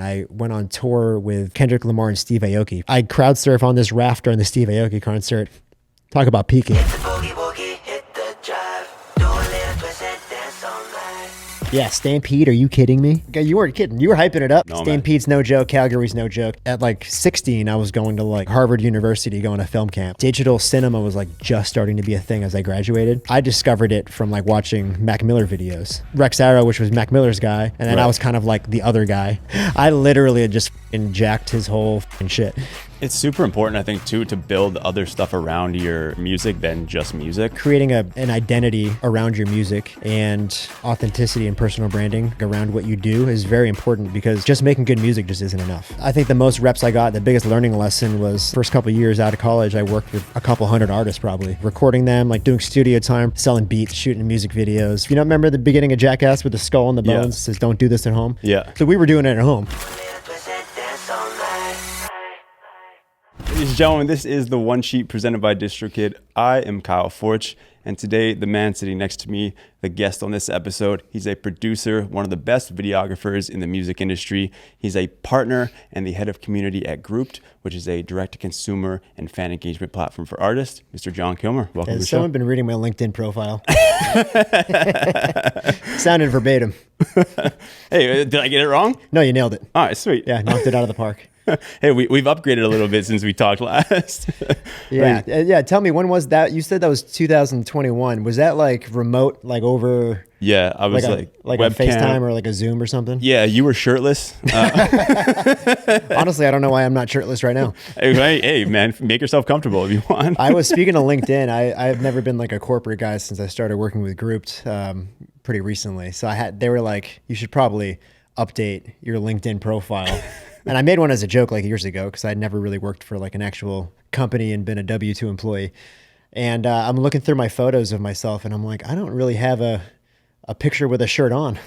I went on tour with Kendrick Lamar and Steve Aoki. I crowd surf on this raft during the Steve Aoki concert. Talk about peaking. Yeah, Stampede, are you kidding me? You weren't kidding. You were hyping it up. No, Stampede's no joke. Calgary's no joke. At like 16, I was going to like Harvard University, going to film camp. Digital cinema was like just starting to be a thing as I graduated. I discovered it from like watching Mac Miller videos. Rex Arrow, which was Mac Miller's guy, and then I was kind of like the other guy. I literally had just jacked his whole shit. It's super important, I think, too, to build other stuff around your music than just music. Creating an identity around your music and authenticity and personal branding around what you do is very important, because just making good music just isn't enough. I think the most reps I got, the biggest learning lesson was first couple years out of college, I worked with a couple hundred artists probably, recording them, like doing studio time, selling beats, shooting music videos. You know, remember the beginning of Jackass with the skull and the bones? Says, don't do this at home? Yeah. So we were doing it at home. Ladies and gentlemen, this is the One Sheet presented by DistroKid. I am Kyle Fortch, and today the man sitting next to me, the guest on this episode, he's a producer, one of the best videographers in the music industry. He's a partner and the head of community at Grouped, which is a direct-to-consumer and fan engagement platform for artists. Mr. Jon Kilmer, welcome to the show. Has someone been reading my LinkedIn profile? Sounded verbatim. Hey, did I get it wrong? No, you nailed it. All right, sweet. Yeah, knocked it out of the park. Hey, we've upgraded a little bit since we talked last. Yeah. Tell me, when was that? You said that was 2021. Was that like remote, like over? Yeah, I was like a FaceTime or like a Zoom or something? Yeah, you were shirtless. Honestly, I don't know why I'm not shirtless right now. Hey, man, make yourself comfortable if you want. I was speaking of LinkedIn. I've never been like a corporate guy since I started working with Grouped pretty recently. So they were like, you should probably update your LinkedIn profile. And I made one as a joke like years ago, because I'd never really worked for like an actual company and been a W-2 employee. And I'm looking through my photos of myself and I'm like, I don't really have a picture with a shirt on.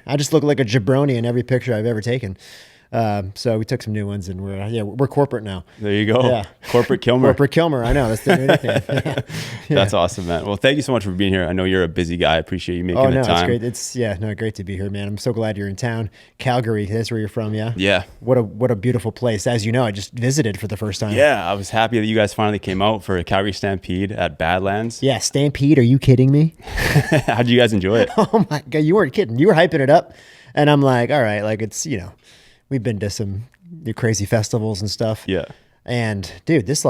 I just look like a jabroni in every picture I've ever taken. So we took some new ones and we're corporate now. There you go. Yeah. Corporate Kilmer. Corporate Kilmer. I know. That's the new nickname. Yeah. That's awesome, man. Well, thank you so much for being here. I know you're a busy guy. I appreciate you making the time. It's great. Great to be here, man. I'm so glad you're in town. Calgary, that's where you're from, yeah? Yeah. What a beautiful place. As you know, I just visited for the first time. Yeah, I was happy that you guys finally came out for a Calgary Stampede at Badlands. Yeah, Stampede, are you kidding me? How'd you guys enjoy it? Oh my God, you weren't kidding. You were hyping it up. And I'm like, all right, like it's, we've been to some crazy festivals and stuff. Yeah. And dude, this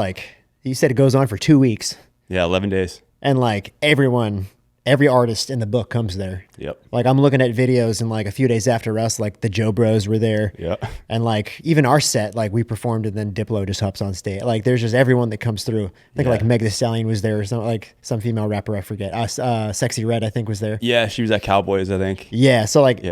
you said it goes on for 2 weeks. Yeah, 11 days. And like every artist in the book comes there. Yep. Like I'm looking at videos and like a few days after us, like the Joe Bros were there. Yeah. And like even our set, like we performed and then Diplo just hops on stage. Like there's just everyone that comes through. I think like Meg Thee Stallion was there or something, like some female rapper, I forget. Sexy Red, I think, was there. Yeah, she was at Cowboys, I think. Yeah. So like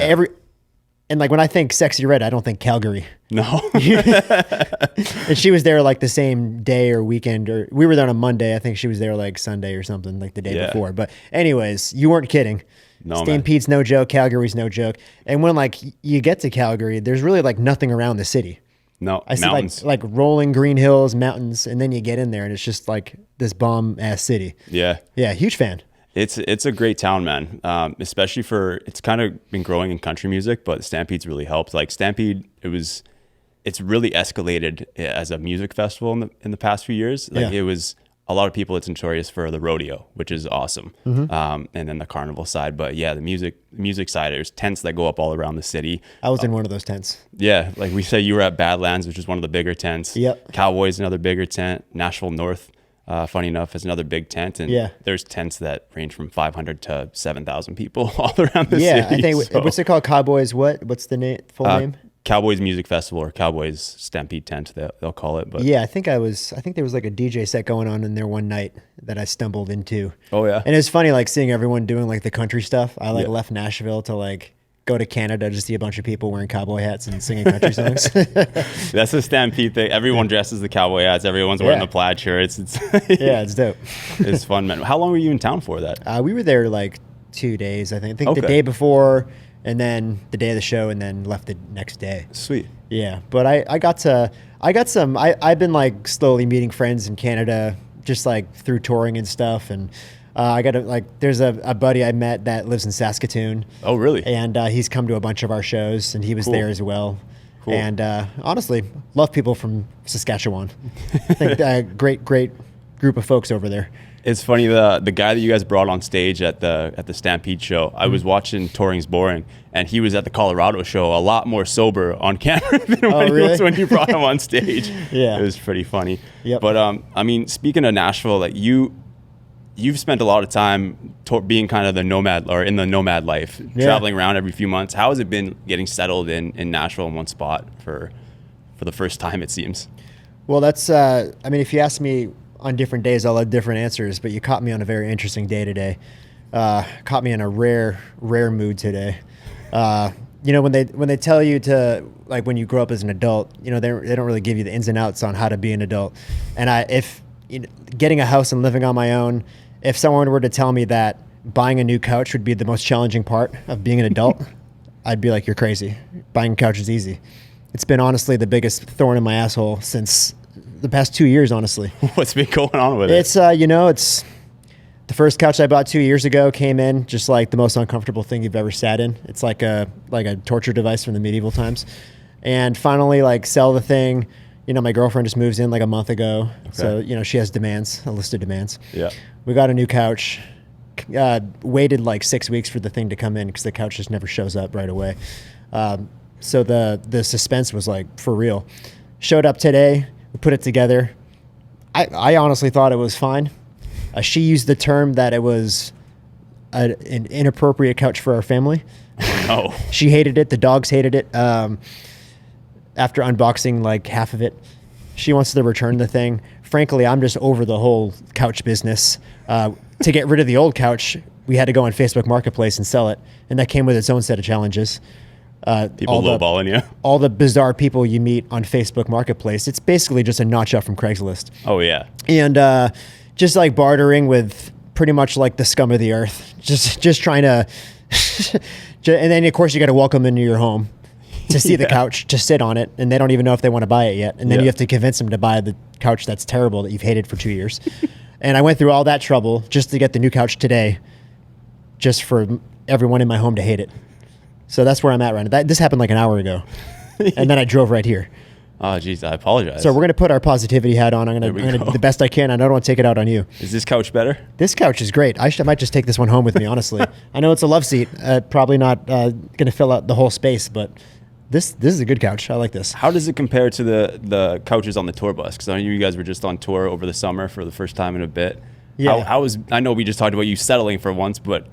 and like when I think Sexy Red, I don't think Calgary. No. And she was there like the same day or weekend, or we were there on a Monday. I think she was there like Sunday or something, like the day before. But anyways, you weren't kidding. No, Stampede's no joke. Calgary's no joke. And when like you get to Calgary, there's really like nothing around the city. No, I see mountains. like rolling green hills, mountains, and then you get in there and it's just like this bomb ass city. Yeah. Yeah, huge fan. It's a great town, man. Especially it's kind of been growing in country music, but Stampede's really helped. Like Stampede, it's really escalated as a music festival in the past few years. Like it was a lot of people. It's notorious for the rodeo, which is awesome, and then the carnival side. But yeah, the music side, there's tents that go up all around the city. I was in one of those tents. Yeah, like we say, you were at Badlands, which is one of the bigger tents. Yep. Cowboys, another bigger tent. Nashville North. Funny enough, is another big tent, and there's tents that range from 500 to 7,000 people all around the city. Yeah, I think what's it called? Cowboys. What's the full name? Cowboys Music Festival, or Cowboys Stampede Tent, they'll call it. But yeah, I think there was like a DJ set going on in there one night that I stumbled into. Oh yeah, and it's funny like seeing everyone doing like the country stuff. I left Nashville to like go to Canada to see a bunch of people wearing cowboy hats and singing country songs. That's a Stampede thing. Everyone dresses the cowboy hats. Everyone's wearing the plaid shirts. It's dope. It's fun, man. How long were you in town for that? We were there like 2 days, I think. The day before, and then the day of the show, and then left the next day. Sweet. Yeah, but I've been like slowly meeting friends in Canada, just like through touring and stuff, and there's a buddy I met that lives in Saskatoon. Oh, really? And he's come to a bunch of our shows, and he was there as well. Cool. And honestly, love people from Saskatchewan. I think great group of folks over there. It's funny, the guy that you guys brought on stage at the Stampede show, I was watching Touring's Boring, and he was at the Colorado show a lot more sober on camera than when he was when you brought him on stage. Yeah. It was pretty funny. Yep. But I mean, speaking of Nashville, like you've spent a lot of time being kind of the nomad, or in the nomad life, traveling around every few months. How has it been getting settled in Nashville in one spot for the first time, it seems? Well, that's, I mean, if you ask me on different days, I'll have different answers, but you caught me on a very interesting day today. Caught me in a rare mood today. You know, when they tell you to, like, when you grow up as an adult, you know, they don't really give you the ins and outs on how to be an adult. And if you know, getting a house and living on my own, if someone were to tell me that buying a new couch would be the most challenging part of being an adult, I'd be like, you're crazy. Buying a couch is easy. It's been honestly the biggest thorn in my asshole since the past 2 years, honestly. What's been going on with it? It's, you know, it's the first couch I bought 2 years ago came in just like the most uncomfortable thing you've ever sat in. It's like a torture device from the medieval times. And finally, like, sell the thing. You know, my girlfriend just moves in like a month ago. Okay. So, you know, she has demands, a list of demands. Yeah. We got a new couch. Waited like 6 weeks for the thing to come in because the couch just never shows up right away. So the suspense was like for real. Showed up today. We put it together. I honestly thought it was fine. She used the term that it was an inappropriate couch for our family. No. She hated it. The dogs hated it. After unboxing like half of it, she wants to return the thing. Frankly, I'm just over the whole couch business. To get rid of the old couch, we had to go on Facebook Marketplace and sell it, and that came with its own set of challenges. People lowballing you. All the bizarre people you meet on Facebook Marketplace. It's basically just a notch up from Craigslist. Oh yeah. And just like bartering with pretty much like the scum of the earth. Just trying to, and then of course you got to welcome them into your home to see the couch, to sit on it, and they don't even know if they want to buy it yet. And then you have to convince them to buy the couch that's terrible that you've hated for 2 years. And I went through all that trouble just to get the new couch today, just for everyone in my home to hate it. So that's where I'm at right now. This happened like an hour ago, and then I drove right here. Oh, geez, I apologize. So we're gonna put our positivity hat on. I'm gonna do the best I can. I don't want to take it out on you. Is this couch better? This couch is great. I might just take this one home with me, honestly. I know it's a love seat. Probably not gonna fill out the whole space, but this is a good couch. I like this. How does it compare to the couches on the tour bus? Because I know you guys were just on tour over the summer for the first time in a bit. Yeah. How was? I know we just talked about you settling for once, but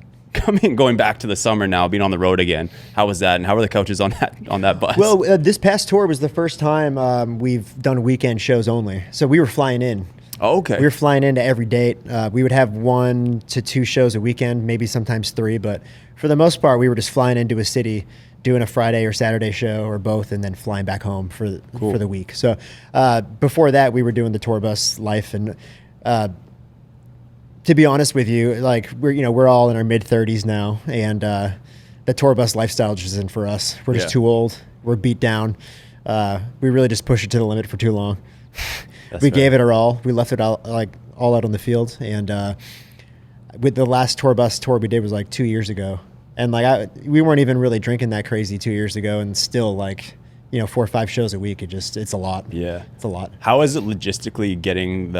going back to the summer now, being on the road again, how was that? And how were the couches on that bus? Well, this past tour was the first time we've done weekend shows only. So we were flying in. Oh, okay. We were flying into every date. We would have 1 to 2 shows a weekend, maybe sometimes 3. But for the most part, we were just flying into a city, doing a Friday or Saturday show or both, and then flying back home for the week. So before that, we were doing the tour bus life. And to be honest with you, like we're all in our mid-30s now, and the tour bus lifestyle just isn't for us. We're just too old. We're beat down. We really just pushed it to the limit for too long. We gave it our all. We left it all out on the field. And with the last tour bus tour we did was like 2 years ago, and we weren't even really drinking that crazy 2 years ago, and still 4 or 5 shows a week. It's a lot. Yeah, it's a lot. How is it logistically getting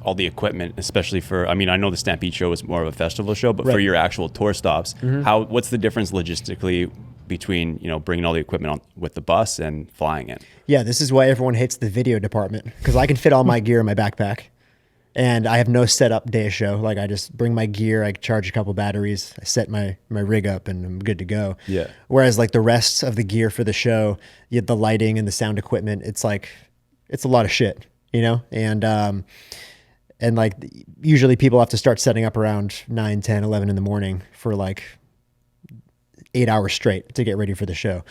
all the equipment, especially for, I mean, I know the Stampede show is more of a festival show, but for your actual tour stops, what's the difference logistically between, bringing all the equipment on with the bus and flying it? Yeah, this is why everyone hates the video department, because I can fit all my gear in my backpack, and I have no setup day of show. Like, I just bring my gear, I charge a couple batteries, I set my rig up, and I'm good to go. Yeah. Whereas the rest of the gear for the show, you have the lighting and the sound equipment, it's a lot of shit, and usually people have to start setting up around 9, 10, 11 in the morning for 8 hours straight to get ready for the show.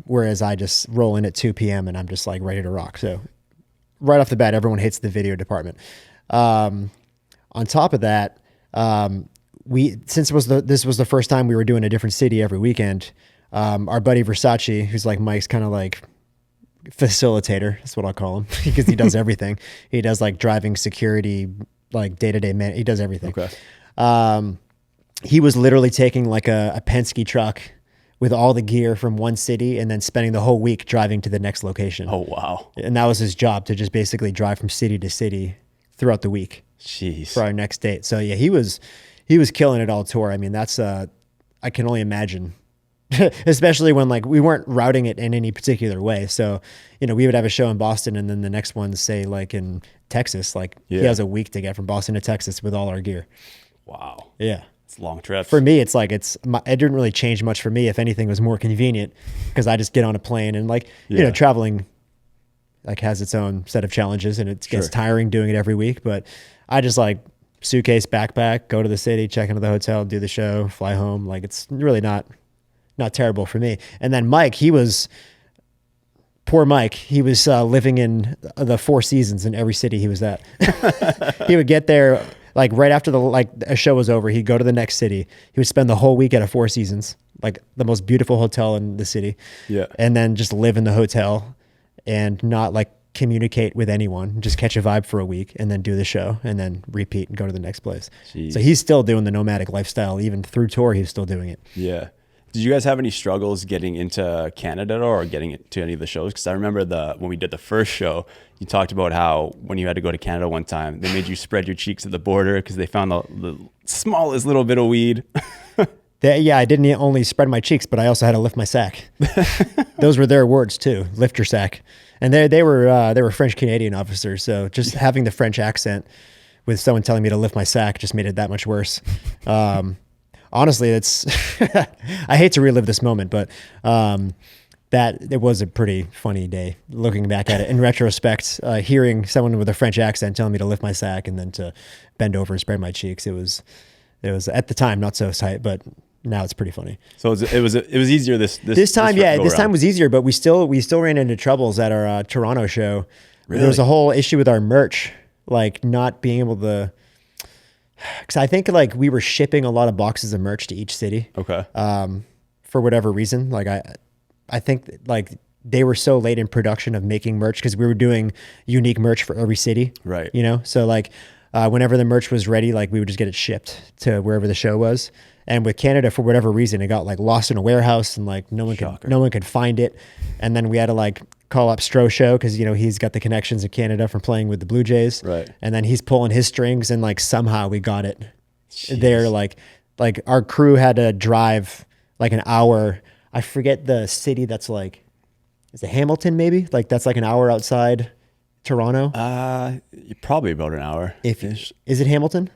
Whereas I just roll in at 2 p.m. and I'm just ready to rock. So right off the bat, everyone hates the video department. On top of that, since this was the first time we were doing a different city every weekend, our buddy Versace, who's Mike's kind of facilitator, that's what I'll call him, because he does everything. He does driving, security, day-to-day man. He does everything. Okay. He was literally taking a Penske truck with all the gear from one city and then spending the whole week driving to the next location. Oh, wow. And that was his job, to just basically drive from city to city throughout the week. Jeez. For our next date. So yeah, he was killing it all tour. I mean, that's I can only imagine. Especially when like we weren't routing it in any particular way. So, you know, we would have a show in Boston and then the next one, say like in Texas, like he has a week to get from Boston to Texas with all our gear. Wow. Yeah. It's long trips. For me, it's like, it didn't really change much for me. If anything, it was more convenient because I just get on a plane and like, you know, traveling like has its own set of challenges and it gets tiring doing it every week. But I just like suitcase, backpack, go to the city, check into the hotel, do the show, fly home. Like it's really not terrible for me. And then Mike, poor Mike, he was living in the Four Seasons in every city he was at. He would get there like right after a show was over. He'd go to the next city. He would spend the whole week at a Four Seasons, like the most beautiful hotel in the city. Yeah. And then just live in the hotel and not like communicate with anyone, just catch a vibe for a week and then do the show and then repeat and go to the next place. Jeez. So he's still doing the nomadic lifestyle. Even through tour, he's still doing it. Yeah. Did you guys have any struggles getting into Canada or getting into any of the shows? Because I remember when we did the first show, you talked about how when you had to go to Canada one time, they made you spread your cheeks at the border because they found the smallest little bit of weed. Yeah, I didn't only spread my cheeks, but I also had to lift my sack. Those were their words too, lift your sack. And they were French Canadian officers, so just having the French accent with someone telling me to lift my sack just made it that much worse. Honestly, it's I hate to relive this moment, but that it was a pretty funny day looking back at it in retrospect. Hearing someone with a French accent telling me to lift my sack and then to bend over and spread my cheeks, it was at the time not so tight, but now it's pretty funny. So it was easier this time. This time was easier, but we still ran into troubles at our Toronto show. Really? There was a whole issue with our merch, like not being able to. Because I think like we were shipping a lot of boxes of merch to each city. Okay. For whatever reason, like I think like they were so late in production of making merch because we were doing unique merch for every city. Right. You know, so like whenever the merch was ready, like we would just get it shipped to wherever the show was. And with Canada, for whatever reason, it got like lost in a warehouse and like no one could find it. And then we had to like call up Stro Show because, you know, he's got the connections in Canada from playing with the Blue Jays. Right. And then he's pulling his strings and like somehow we got it there. Like our crew had to drive like an hour. I forget the city that's like, is it Hamilton maybe? Like that's like an hour outside Toronto. Probably about an hour. Is it Hamilton?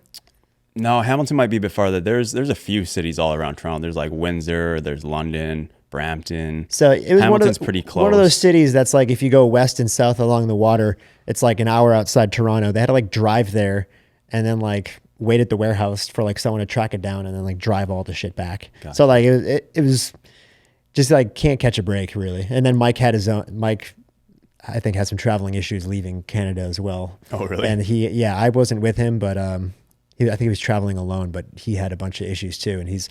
No, Hamilton might be a bit farther. There's a few cities all around Toronto. There's like Windsor, there's London, Brampton. So it was Hamilton's pretty close. One of those cities that's like if you go west and south along the water, it's like an hour outside Toronto. They had to like drive there and then like wait at the warehouse for like someone to track it down and then like drive all the shit back. Gotcha. So like it was just like can't catch a break really. And then Mike I think had some traveling issues leaving Canada as well. Oh really? And I wasn't with him, but I think he was traveling alone, but he had a bunch of issues too. And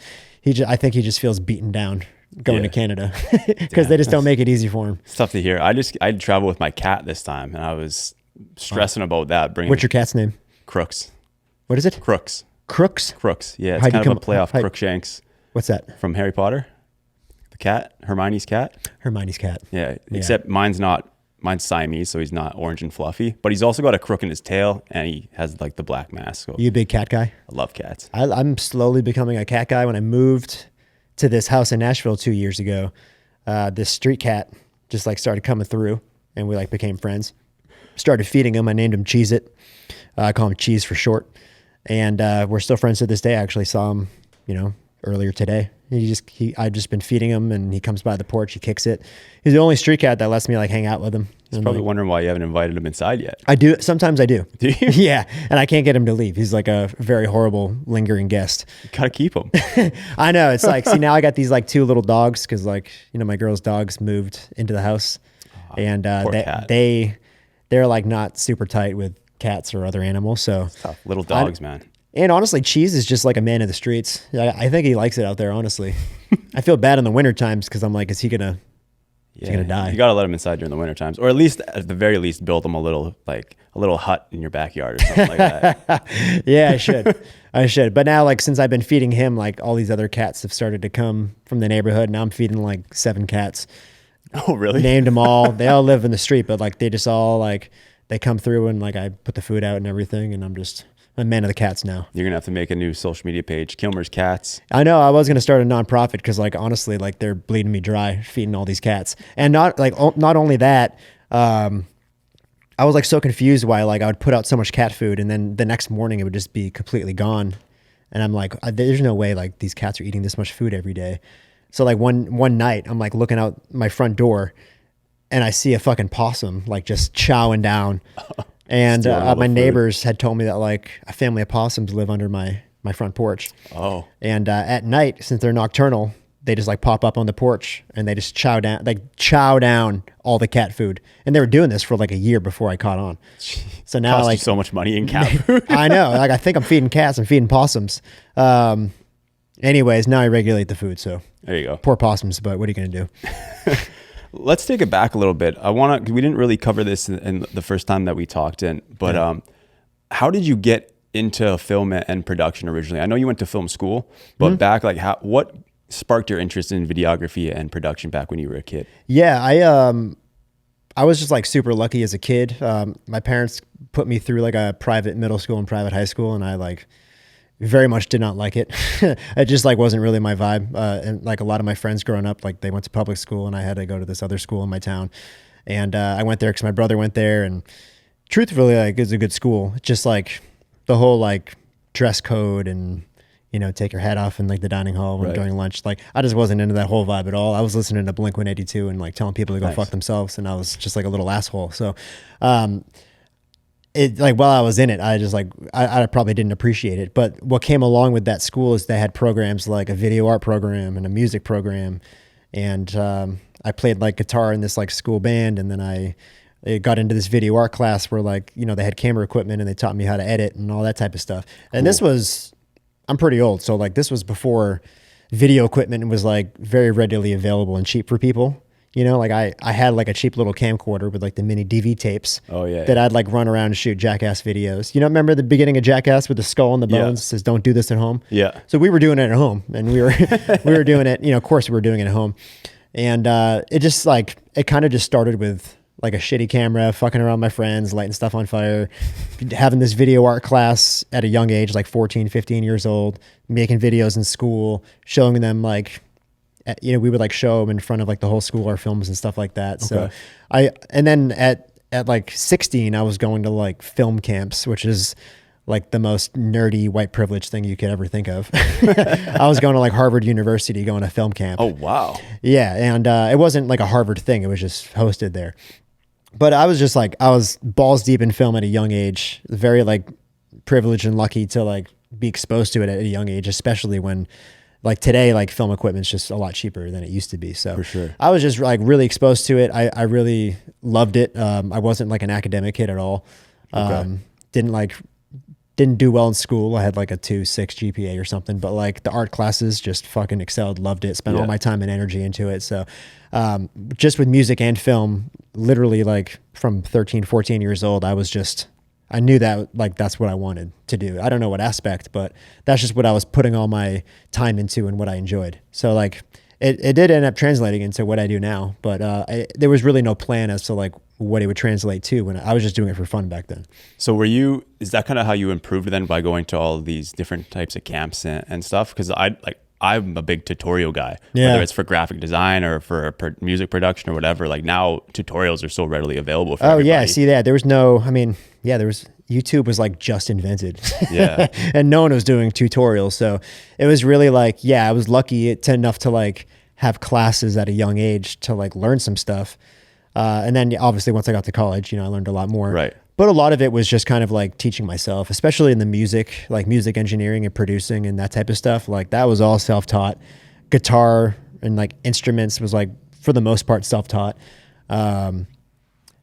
I think he just feels beaten down going to Canada because they just don't make it easy for him. It's tough to hear. I travel with my cat this time and I was stressing about that. What's your cat's name? Crooks. What is it? Crooks. Crooks? Crooks. Yeah. It's kind of a play off Crookshanks. What's that? From Harry Potter. The cat, Hermione's cat. Hermione's cat. Yeah. Except mine's Siamese, so he's not orange and fluffy, but he's also got a crook in his tail and he has like the black mask. So you a big cat guy? I love cats. I'm slowly becoming a cat guy. When I moved to this house in Nashville 2 years ago, this street cat just like started coming through and we like became friends. Started feeding him. I named him Cheese It. I call him Cheese for short. And we're still friends to this day. I actually saw him, earlier today. I've just been feeding him and he comes by the porch, he kicks it. He's the only street cat that lets me like hang out with him. He's probably wondering why you haven't invited him inside yet. I do. Sometimes I do. Do you? Yeah. And I can't get him to leave. He's like a very horrible lingering guest. You gotta keep him. I know. It's like, see now I got these like two little dogs. Cause like, my girl's dogs moved into the house and they're like not super tight with cats or other animals. So it's tough. Little dogs, man. And honestly, Cheese is just like a man of the streets. I think he likes it out there, honestly. I feel bad in the winter times because I'm like, is he going to die? You got to let him inside during the winter times. Or at least, at the very least, build him a little hut in your backyard or something like that. Yeah, I should. I should. But now, like, since I've been feeding him, like, all these other cats have started to come from the neighborhood. Now I'm feeding like 7 cats. Oh, really? Named them all. They all live in the street, but like they just all like they come through and like I put the food out and everything, and I'm a man of the cats now. You're gonna have to make a new social media page, Kilmer's Cats. I know. I was gonna start a nonprofit because like honestly, like they're bleeding me dry feeding all these cats, and not only that. I was like so confused why like I would put out so much cat food and then the next morning it would just be completely gone, and I'm like, there's no way like these cats are eating this much food every day. So like one night I'm like looking out my front door and I see a fucking possum like just chowing down. And my neighbors had told me that like a family of possums live under my front porch. Oh. And at night, since they're nocturnal, they just like pop up on the porch and they just chow down all the cat food. And they were doing this for like a year before I caught on. So now Cost like you so much money in cat food. I know. Like I think I'm feeding cats, I'm feeding possums. Anyways, now I regulate the food. So there you go. Poor possums, but what are you going to do? Let's take it back a little bit. We didn't really cover this in the first time that we talked but how did you get into film and production originally? I know you went to film school, but back like what sparked your interest in videography and production back when you were a kid? Yeah, I was just like super lucky as a kid. My parents put me through like a private middle school and private high school, and I like very much did not like it. It just like wasn't really my vibe. And like a lot of my friends growing up, like they went to public school and I had to go to this other school in my town. And I went there because my brother went there, and truthfully, like it's a good school. Just like the whole like dress code and, you know, take your hat off in like the dining hall when during lunch. Like I just wasn't into that whole vibe at all. I was listening to Blink-182 and like telling people to go fuck themselves. And I was just like a little asshole. So, it like while I was in it, I just like I probably didn't appreciate it. But what came along with that school is they had programs like a video art program and a music program, and I played like guitar in this like school band, and then I got into this video art class where like, you know, they had camera equipment and they taught me how to edit and all that type of stuff. And this was, I'm pretty old, so like this was before video equipment was like very readily available and cheap for people. You know, like I had like a cheap little camcorder with like the mini DV tapes that I'd like run around and shoot Jackass videos. You know, remember the beginning of Jackass with the skull and the bones says, "Don't do this at home." Yeah. So we were doing it at home, and we were doing it, you know, of course we were doing it at home. And it just like, it kind of just started with like a shitty camera, fucking around with my friends, lighting stuff on fire, having this video art class at a young age, like 14, 15 years old, making videos in school, showing them like, you know, we would like show them in front of like the whole school, our films and stuff like that. So and then at like 16, I was going to like film camps, which is like the most nerdy white privilege thing you could ever think of. I was going to like Harvard University, going to film camp. Oh, wow. Yeah. And it wasn't like a Harvard thing. It was just hosted there. But I was just like, I was balls deep in film at a young age, very like privileged and lucky to like be exposed to it at a young age, especially when like today, like film equipment's just a lot cheaper than it used to be. So for sure, I was just like really exposed to it. I really loved it. I wasn't like an academic kid at all. Didn't do well in school. I had like a 2.6 GPA or something, but like the art classes just fucking excelled, loved it, spent all my time and energy into it. So just with music and film, literally like from 13, 14 years old, I knew that like that's what I wanted to do. I don't know what aspect, but that's just what I was putting all my time into and what I enjoyed. So like it did end up translating into what I do now, but there was really no plan as to like what it would translate to when I was just doing it for fun back then. So is that kind of how you improved then, by going to all these different types of camps and stuff? Because I'm a big tutorial guy, whether it's for graphic design or for music production or whatever. Like now tutorials are so readily available for everybody. Yeah, see that. YouTube was like just invented. Yeah. And no one was doing tutorials. So it was really like, I was lucky enough to like have classes at a young age to like learn some stuff. And then obviously once I got to college, you know, I learned a lot more. Right. But a lot of it was just kind of like teaching myself, especially in the music, like music engineering and producing and that type of stuff. Like that was all self-taught. Guitar and like instruments was like for the most part self-taught.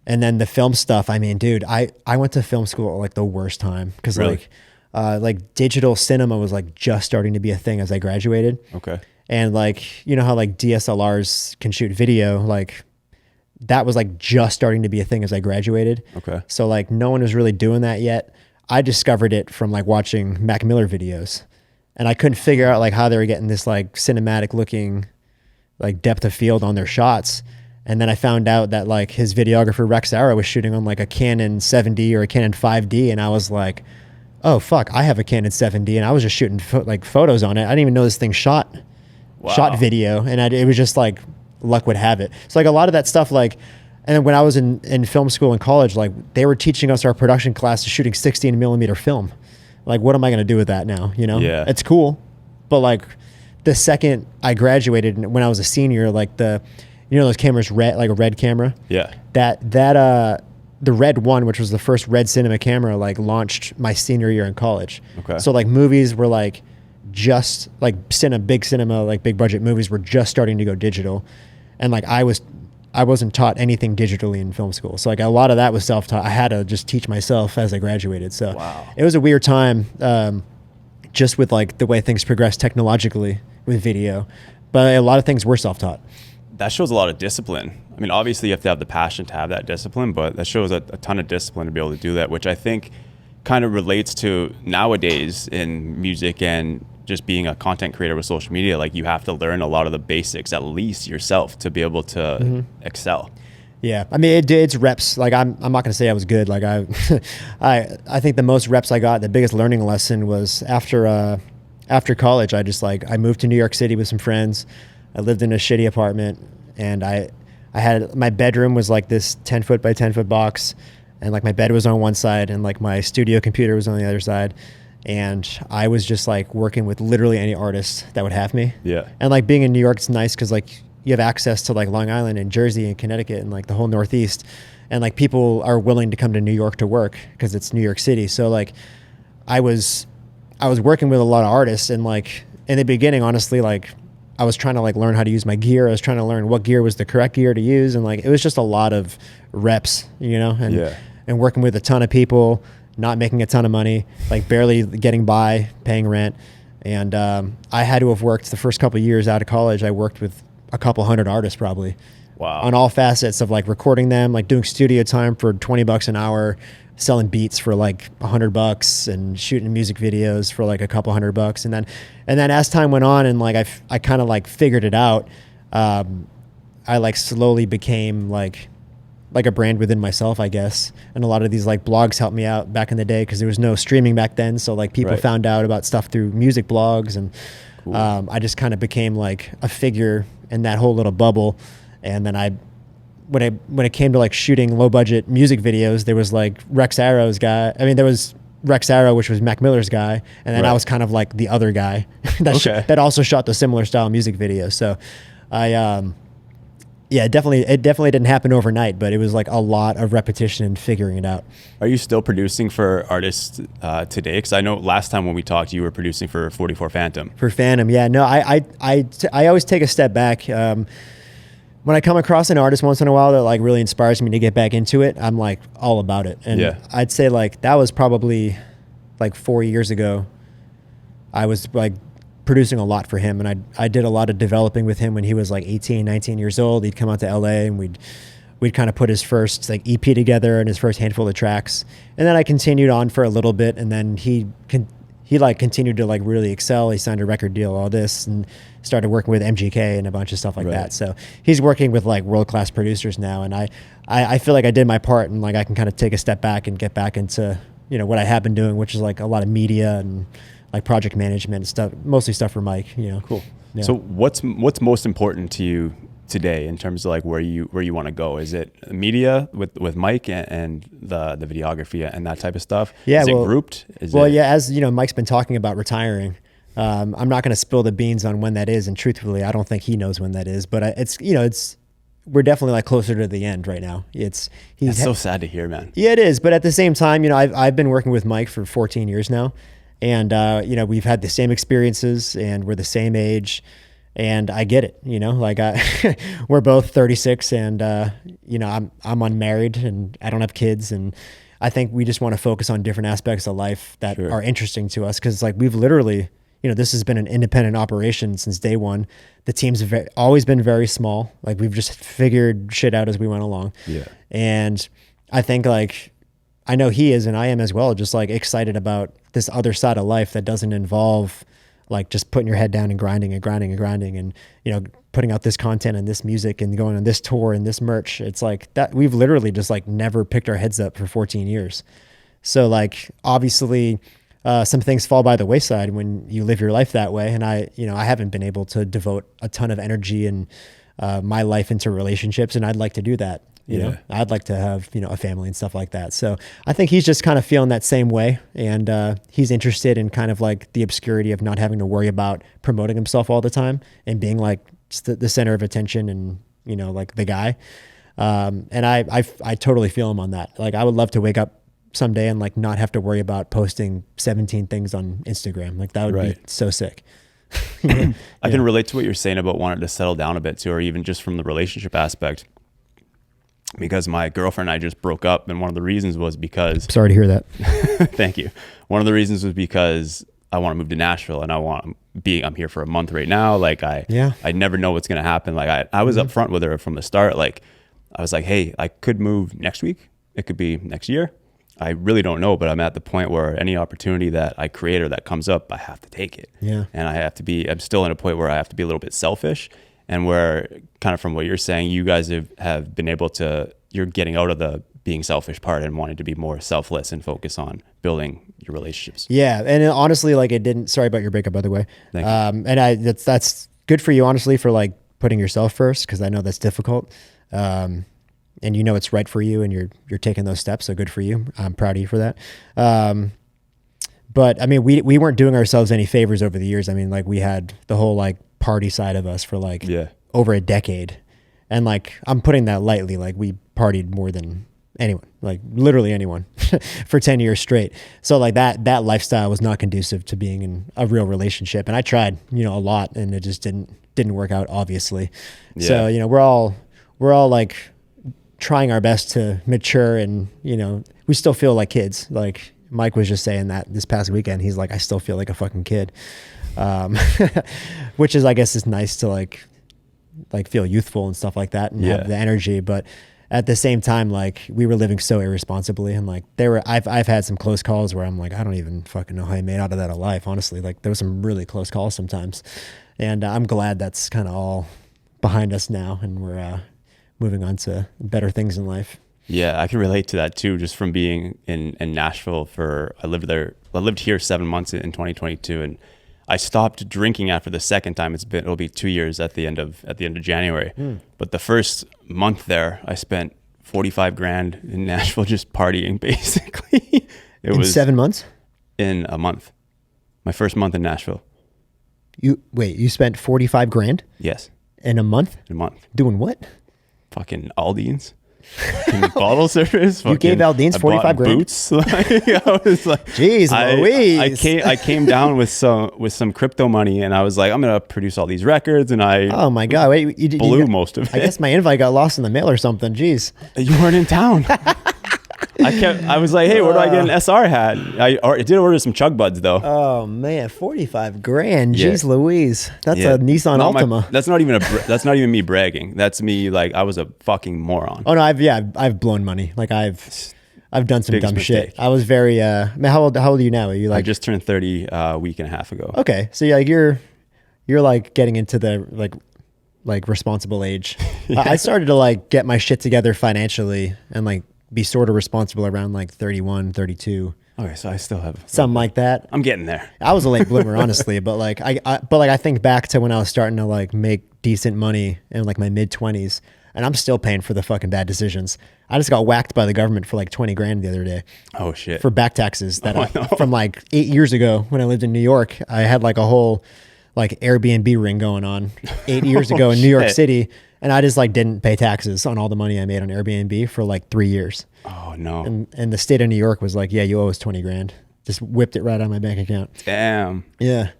And then the film stuff, I mean, dude, I went to film school at like the worst time because like digital cinema was like just starting to be a thing as I graduated. Okay. And like, you know how like DSLRs can shoot video, like that was like just starting to be a thing as I graduated. Okay. So like no one was really doing that yet. I discovered it from like watching Mac Miller videos, and I couldn't figure out like how they were getting this like cinematic looking like depth of field on their shots. And then I found out that like his videographer Rex Arrow was shooting on like a Canon 7D or a Canon 5D, and I was like, oh fuck, I have a Canon 7D, and I was just shooting like photos on it. I didn't even know this thing shot video, and it was just like luck would have it. So like a lot of that stuff, like, and then when I was in film school in college, like they were teaching us our production class to shooting 16 millimeter film. Like, what am I going to do with that now? You know, it's cool, but like the second I graduated, when I was a senior, like those cameras like a red camera. Yeah. The red one, which was the first red cinema camera, like launched my senior year in college. Okay. So like movies were like just like big cinema, like big budget movies were just starting to go digital. And like I wasn't taught anything digitally in film school. So like a lot of that was self-taught. I had to just teach myself as I graduated. So it was a weird time, just with like the way things progressed technologically with video, but a lot of things were self-taught. That shows a lot of discipline. I mean, obviously you have to have the passion to have that discipline, but that shows a ton of discipline to be able to do that, which I think kind of relates to nowadays in music and just being a content creator with social media. Like you have to learn a lot of the basics, at least yourself, to be able to excel. Yeah. I mean, it's reps. Like I'm not going to say I was good. Like I think the most reps I got, the biggest learning lesson was after college. I moved to New York City with some friends. I lived in a shitty apartment, and I had, my bedroom was like this 10 foot by 10 foot box, and like my bed was on one side and like my studio computer was on the other side. And I was just like working with literally any artist that would have me. Yeah. And like being in New York, it's nice because like you have access to like Long Island and Jersey and Connecticut and like the whole Northeast. And like people are willing to come to New York to work because it's New York City. So like I was working with a lot of artists, and like in the beginning, honestly, like I was trying to like learn how to use my gear. I was trying to learn what gear was the correct gear to use. And like, it was just a lot of reps, you know, and working with a ton of people, not making a ton of money, like barely getting by, paying rent. And I had to have worked the first couple of years out of college. I worked with a couple hundred artists probably. Wow. On all facets of like recording them, like doing studio time for $20 an hour, selling beats for like $100 and shooting music videos for like a couple $100. And then as time went on and like I kind of like figured it out, I like slowly became like a brand within myself, I guess. And a lot of these like blogs helped me out back in the day because there was no streaming back then. So like people found out about stuff through music blogs, and cool. I just kind of became like a figure in that whole little bubble. And then when it came to like shooting low budget music videos, there was like Rex Arrow's guy. I mean, there was Rex Arrow, which was Mac Miller's guy. And then I was kind of like the other guy that also shot the similar style music videos. So it definitely didn't happen overnight, but it was like a lot of repetition and figuring it out. Are you still producing for artists today? Because I know last time when we talked, you were producing for 44 Phantom. For Phantom, yeah. No, I always take a step back. When I come across an artist once in a while that like really inspires me to get back into it, I'm like all about it. And I'd say like that was probably like 4 years ago. I was like producing a lot for him, and I did a lot of developing with him when he was like 18, 19 years old. He'd come out to LA and we'd kind of put his first like EP together and his first handful of tracks. And then I continued on for a little bit, and then he like continued to like really excel. He signed a record deal, all this, and started working with MGK and a bunch of stuff like that. So he's working with like world-class producers now, and I feel like I did my part, and like I can kind of take a step back and get back into, you know, what I have been doing, which is like a lot of media and like project management and stuff, mostly stuff for Mike, you know. Cool. Yeah. So what's most important to you today in terms of like where you want to go? Is it media with Mike and the videography and that type of stuff? Yeah. Is it grouped? As you know, Mike's been talking about retiring. I'm not going to spill the beans on when that is, and truthfully, I don't think he knows when that is. But we're definitely like closer to the end right now. That's so sad to hear, man. Yeah, it is. But at the same time, you know, I've been working with Mike for 14 years now, and you know, we've had the same experiences, and we're the same age, and I get it. You know, like we're both 36, and you know, I'm unmarried and I don't have kids, and I think we just want to focus on different aspects of life that are interesting to us, because like we've literally, you know, this has been an independent operation since day one. The team's always been very small. Like we've just figured shit out as we went along. Yeah. And I think like I know he is, and I am as well, just like excited about this other side of life that doesn't involve like just putting your head down and grinding and grinding and grinding and, you know, putting out this content and this music and going on this tour and this merch. It's like that we've literally just like never picked our heads up for 14 years. So like obviously some things fall by the wayside when you live your life that way. And I haven't been able to devote a ton of energy and my life into relationships, and I'd like to do that. You know, I'd like to have, you know, a family and stuff like that. So I think he's just kind of feeling that same way. And he's interested in kind of like the obscurity of not having to worry about promoting himself all the time and being like just the center of attention and, you know, like the guy. And I totally feel him on that. Like I would love to wake up someday and like not have to worry about posting 17 things on Instagram. Like that would be so sick. I can relate to what you're saying about wanting to settle down a bit too, or even just from the relationship aspect. Because my girlfriend and I just broke up, and one of the reasons was because... Sorry to hear that. Thank you. One of the reasons was because I want to move to Nashville, and I'm here for a month right now. Like I never know what's going to happen. Like I was upfront with her from the start. Like I was like, hey, I could move next week. It could be next year. I really don't know, but I'm at the point where any opportunity that I create or that comes up, I have to take it. Yeah. And I'm still in a point where I have to be a little bit selfish. And where kind of from what you're saying, you guys have been able to, you're getting out of the being selfish part and wanting to be more selfless and focus on building your relationships. Yeah. And honestly, like sorry about your breakup, by the way. Thank you. And that's good for you, honestly, for like putting yourself first, because I know that's difficult. And you know, it's right for you and you're taking those steps. So good for you. I'm proud of you for that. But I mean, we weren't doing ourselves any favors over the years. I mean, like we had the whole like party side of us for like over a decade. And like, I'm putting that lightly. Like we partied more than anyone, like literally anyone for 10 years straight. So like that lifestyle was not conducive to being in a real relationship. And I tried, you know, a lot, and it just didn't work out, obviously. Yeah. So, you know, we're all like trying our best to mature, and, you know, we still feel like kids. Like Mike was just saying that this past weekend, he's like, I still feel like a fucking kid. Which is, I guess, is nice to like feel youthful and stuff like that and have the energy. But at the same time, like we were living so irresponsibly, and like I've had some close calls where I'm like, I don't even fucking know how I made out of that alive. Honestly, like there was some really close calls sometimes, and I'm glad that's kind of all behind us now, and we're moving on to better things in life. Yeah, I can relate to that too. Just from being in Nashville I lived here 7 months in 2022, and I stopped drinking after the second time. It'll be 2 years at the end of January. But the first month there, I spent 45 grand in Nashville just partying, basically. In 7 months? In a month. My first month in Nashville. You spent 45 grand? Yes. In a month? In a month. Doing what? Fucking Aldi's. Bottle service. You gave Aldine's 45 grand? Boots. I was like, jeez, Louise. I came down with some crypto money, and I was like, I'm gonna produce all these records, and oh my god, wait, you blew most of it. I guess my invite got lost in the mail or something. Jeez, you weren't in town. I was like, hey, where do I get an SR hat? I did order some Chug Buds though. Oh man, 45 grand. Jeez Louise. That's a Nissan Altima. That's not even me bragging. That's me, like I was a fucking moron. Oh no, I've blown money. Like I've done some dumb mistake. Shit. I was very man, how old are you now? Are you like, I just turned 30 a week and a half ago. Okay. So you're like getting into the like responsible age. I started to like get my shit together financially and like be sort of responsible around like 31, 32. Okay, so I still have something like that. I'm getting there. I was a late bloomer, honestly, but like I think back to when I was starting to like make decent money in like my mid 20s, and I'm still paying for the fucking bad decisions. I just got whacked by the government for like 20 grand the other day. Oh shit. For back taxes from like 8 years ago when I lived in New York. I had like a whole like Airbnb ring going on 8 years ago in New York City. And I just like didn't pay taxes on all the money I made on Airbnb for like 3 years. Oh no. And the state of New York was like, yeah, you owe us 20 grand. Just whipped it right out of my bank account. Damn. Yeah.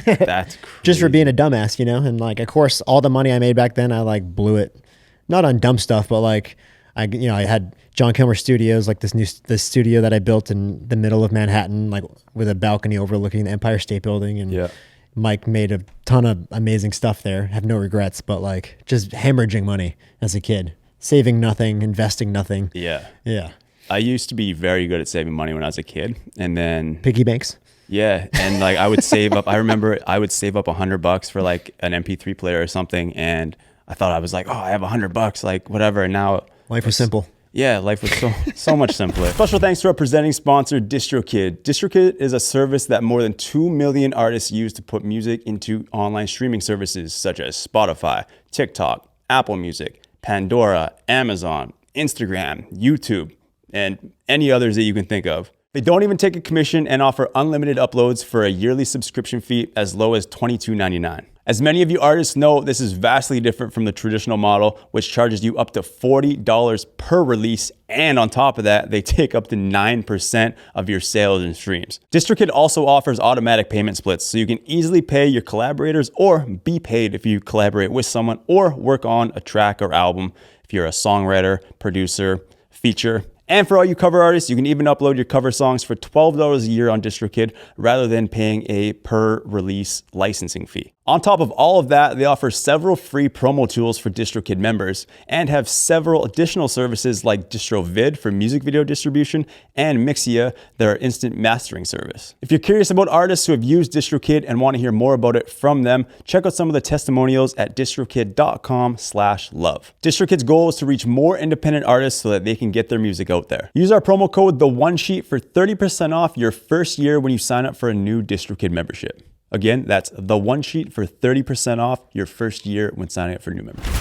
That's crazy. Just for being a dumbass, you know? And like, of course, all the money I made back then, I like blew it. Not on dumb stuff, but like, I had Jon Kilmer Studios, like this studio that I built in the middle of Manhattan, like with a balcony overlooking the Empire State Building. And Mike made a ton of amazing stuff there. Have no regrets, but like just hemorrhaging money as a kid, saving nothing, investing nothing. Yeah. Yeah. I used to be very good at saving money when I was a kid, and then Piggy banks. yeah, and like I would save up. I remember I would save up $100 for like an MP3 player or something, and I thought I was like, oh, I have $100, like whatever. And now Life was simple. yeah, life was so much simpler. Special thanks to our presenting sponsor, DistroKid. DistroKid is a service that more than 2 million artists use to put music into online streaming services such as Spotify, TikTok, Apple Music, Pandora, Amazon, Instagram, YouTube, and any others that you can think of. They don't even take a commission and offer unlimited uploads for a yearly subscription fee as low as $22.99. As many of you artists know, this is vastly different from the traditional model, which charges you up to $40 per release. And on top of that, they take up to 9% of your sales and streams. DistroKid also offers automatic payment splits, so you can easily pay your collaborators or be paid if you collaborate with someone or work on a track or album if you're a songwriter, producer, feature. And for all you cover artists, you can even upload your cover songs for $12 a year on DistroKid rather than paying a per release licensing fee. On top of all of that, they offer several free promo tools for DistroKid members and have several additional services like DistroVid for music video distribution and Mixia, their instant mastering service. If you're curious about artists who have used DistroKid and want to hear more about it from them, check out some of the testimonials at distrokid.com/love. DistroKid's goal is to reach more independent artists so that they can get their music out there. Use our promo code THE1SHEET for 30% off your first year when you sign up for a new DistroKid membership. Again, that's THE1SHEET for 30% off your first year when signing up for a new membership.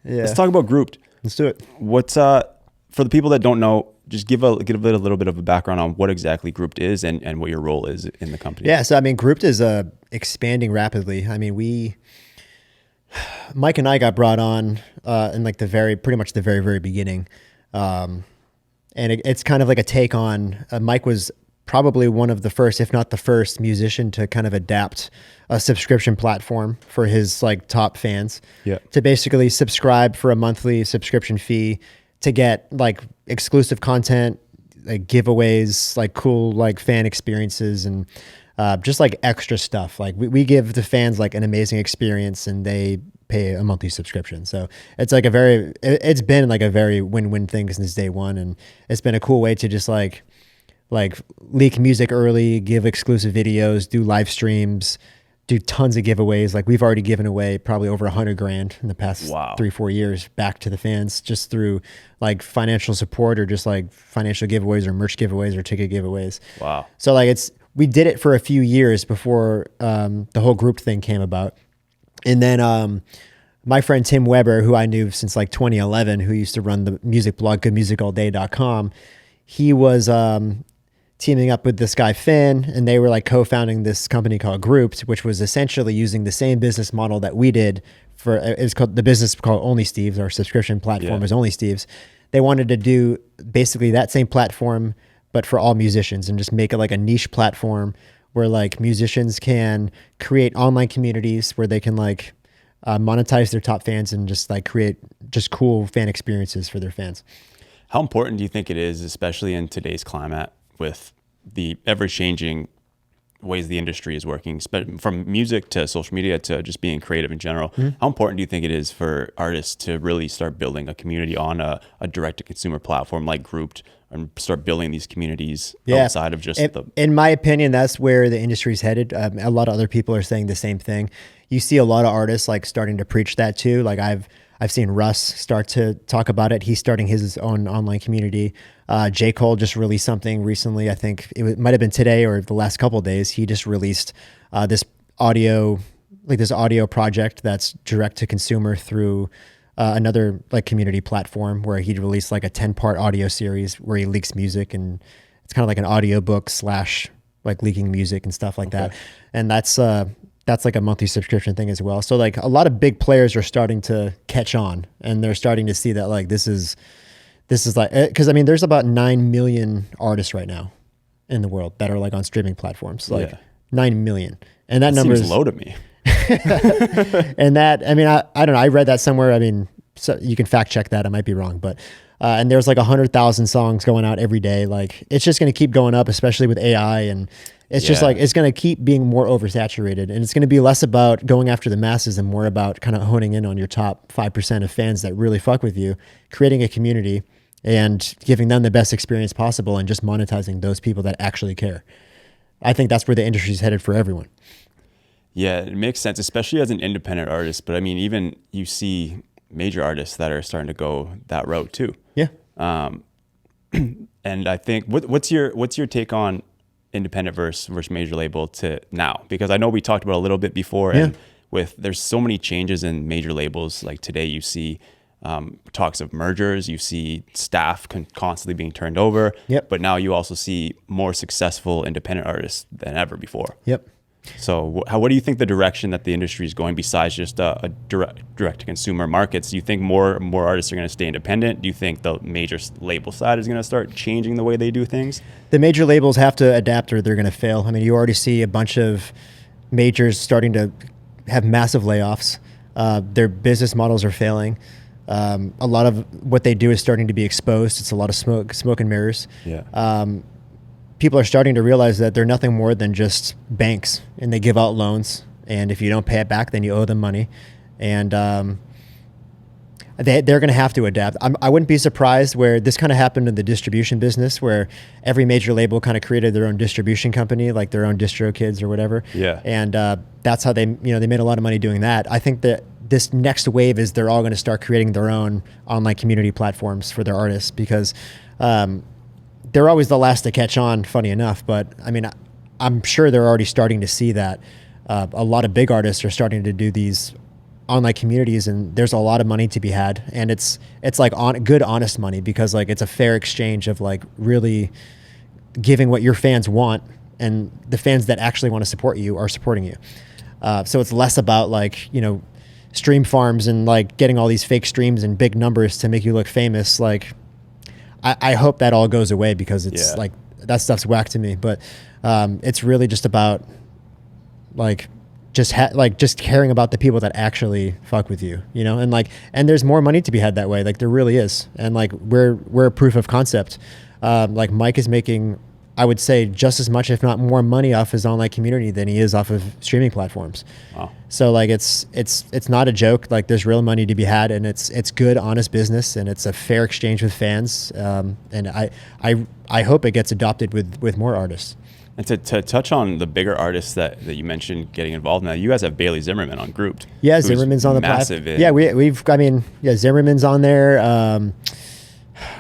Let's talk about Grouped. Let's do it. What's for the people that don't know, just give a little bit of a background on what exactly Grouped is and what your role is in the company. Yeah, so I mean, Grouped is expanding rapidly. I mean, Mike and I got brought on in like pretty much the very beginning, and it's kind of like a take on. Mike was probably one of the first, if not the first, musician to kind of adapt a subscription platform for his like top fans. Yeah. To basically subscribe for a monthly subscription fee to get like exclusive content, like giveaways, like cool like fan experiences, and just like extra stuff. Like we give the fans like an amazing experience, and they pay a monthly subscription. So it's like it's been like a very win-win thing since day one, and it's been a cool way to just like leak music early, give exclusive videos, do live streams, do tons of giveaways. Like we've already given away probably over $100,000 in the past 3-4 years back to the fans just through like financial support or just like financial giveaways or merch giveaways or ticket giveaways. Wow. So like we did it for a few years before the whole group thing came about. And then my friend Tim Weber, who I knew since like 2011, who used to run the music blog goodmusikalday.com, he was teaming up with this guy Finn, and they were like co-founding this company called Grouped, which was essentially using the same business model that we did it's called the business called Only Steve's. Our subscription platform is Only Steve's. They wanted to do basically that same platform, but for all musicians, and just make it like a niche platform where like musicians can create online communities where they can like monetize their top fans and just like create just cool fan experiences for their fans. How important do you think it is, especially in today's climate, with the ever-changing ways the industry is working, from music to social media to just being creative in general? Mm-hmm. How important do you think it is for artists to really start building a community on a direct-to-consumer platform like Grouped and start building these communities outside of just In my opinion, that's where the industry's headed. A lot of other people are saying the same thing. You see a lot of artists like starting to preach that too. Like I've seen Russ start to talk about it. He's starting his own online community. J. Cole just released something recently. I think it might have been today or the last couple of days. He just released this audio project that's direct to consumer through another like community platform where he released like a 10-part audio series where he leaks music, and it's kind of like an audio book / like leaking music and stuff like that. And that's like a monthly subscription thing as well. So like a lot of big players are starting to catch on, and they're starting to see that like this is like, because I mean there's about 9 million artists right now in the world that are like on streaming platforms, like 9 million, and that number seems low to me. And that, I mean, I don't know, I read that somewhere. I mean, so you can fact check that, I might be wrong, but and there's like 100,000 songs going out every day. Like it's just going to keep going up, especially with AI, and it's just like, it's going to keep being more oversaturated, and it's going to be less about going after the masses and more about kind of honing in on your top 5% of fans that really fuck with you, creating a community, and giving them the best experience possible and just monetizing those people that actually care. I think that's where the industry is headed for everyone. Yeah, it makes sense, especially as an independent artist. But I mean, even you see major artists that are starting to go that route too. Yeah. And I think what's your take on independent versus major label to now? Because I know we talked about a little bit before, and there's so many changes in major labels. Like today, you see talks of mergers, you see staff constantly being turned over. Yep. But now you also see more successful independent artists than ever before. Yep. So what do you think the direction that the industry is going besides just a direct to consumer markets? Do you think more artists are going to stay independent? Do you think the major label side is going to start changing the way they do things? The major labels have to adapt or they're going to fail. I mean, you already see a bunch of majors starting to have massive layoffs. Their business models are failing. A lot of what they do is starting to be exposed. It's a lot of smoke and mirrors. Yeah. People are starting to realize that they're nothing more than just banks, and they give out loans. And if you don't pay it back, then you owe them money. And they're going to have to adapt. I wouldn't be surprised where this kind of happened in the distribution business, where every major label kind of created their own distribution company, like their own DistroKids or whatever. Yeah. And that's how they made a lot of money doing that. I think that this next wave is they're all going to start creating their own online community platforms for their artists, because they're always the last to catch on, funny enough. But I mean, I'm sure they're already starting to see that a lot of big artists are starting to do these online communities, and there's a lot of money to be had. And it's like good, honest money, because like it's a fair exchange of like really giving what your fans want, and the fans that actually want to support you are supporting you. So it's less about like, stream farms and like getting all these fake streams and big numbers to make you look famous. Like, I hope that all goes away, because it's like that stuff's whack to me. But it's really just about like just caring about the people that actually fuck with you, and there's more money to be had that way. Like there really is. And like we're a proof of concept. Like Mike is making, I would say, just as much, if not more money off his online community than he is off of streaming platforms. Wow. So like it's not a joke. Like there's real money to be had, and it's good, honest business, and it's a fair exchange with fans. And I hope it gets adopted with more artists. And to touch on the bigger artists that you mentioned getting involved now, you guys have Bailey Zimmerman on Grouped. Yeah, Zimmerman's on the massive. Yeah, Zimmerman's on there.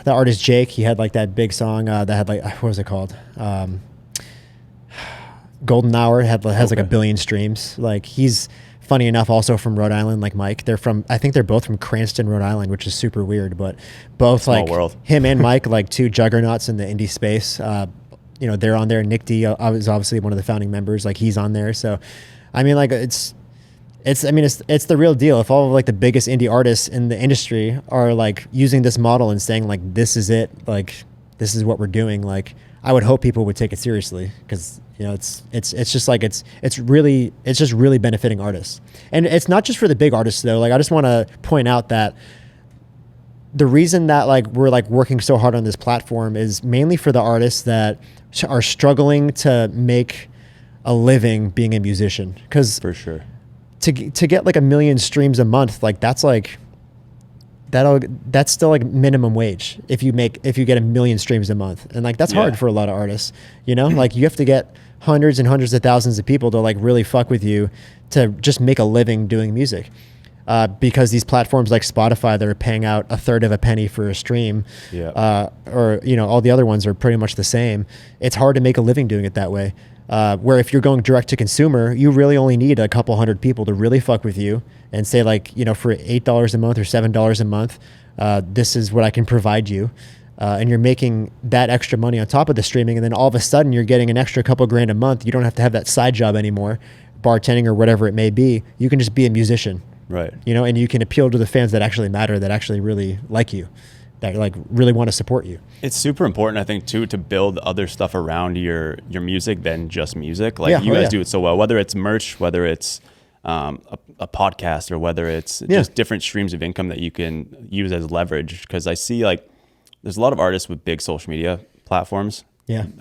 The artist Jake, he had like that big song that had like, what was it called? Golden Hour has like 1 billion streams. Like he's funny enough also from Rhode Island, like Mike. I think they're both from Cranston, Rhode Island, which is super weird, but both Small like world. Him and Mike, like two juggernauts in the indie space. They're on there. Nick D is obviously one of the founding members. Like he's on there. So, I mean, like it's the real deal. If all of like the biggest indie artists in the industry are like using this model and saying like, this is it, like this is what we're doing, like I would hope people would take it seriously, because it's just like it's just really benefiting artists. And it's not just for the big artists though. Like I just want to point out that the reason that like we're like working so hard on this platform is mainly for the artists that are struggling to make a living being a musician. Because for sure, to get like 1 million streams a month, like that's still like minimum wage if you get 1 million streams a month, and like that's hard for a lot of artists. Like you have to get hundreds and hundreds of thousands of people to like really fuck with you to just make a living doing music. Because these platforms like Spotify, that are paying out 1/3 of a penny for a stream, or all the other ones are pretty much the same. It's hard to make a living doing it that way. Where if you're going direct to consumer, you really only need a couple hundred people to really fuck with you and say like, for $8 a month or $7 a month, this is what I can provide you. And you're making that extra money on top of the streaming. And then all of a sudden you're getting an extra couple grand a month. You don't have to have that side job anymore, bartending or whatever it may be. You can just be a musician. Right. And you can appeal to the fans that actually matter, that actually really like you, that like really want to support you. It's super important, I think, too, to build other stuff around your music than just music. Like you guys do it so well, whether it's merch, whether it's a podcast, or whether it's just different streams of income that you can use as leverage. Because I see like there's a lot of artists with big social media platforms,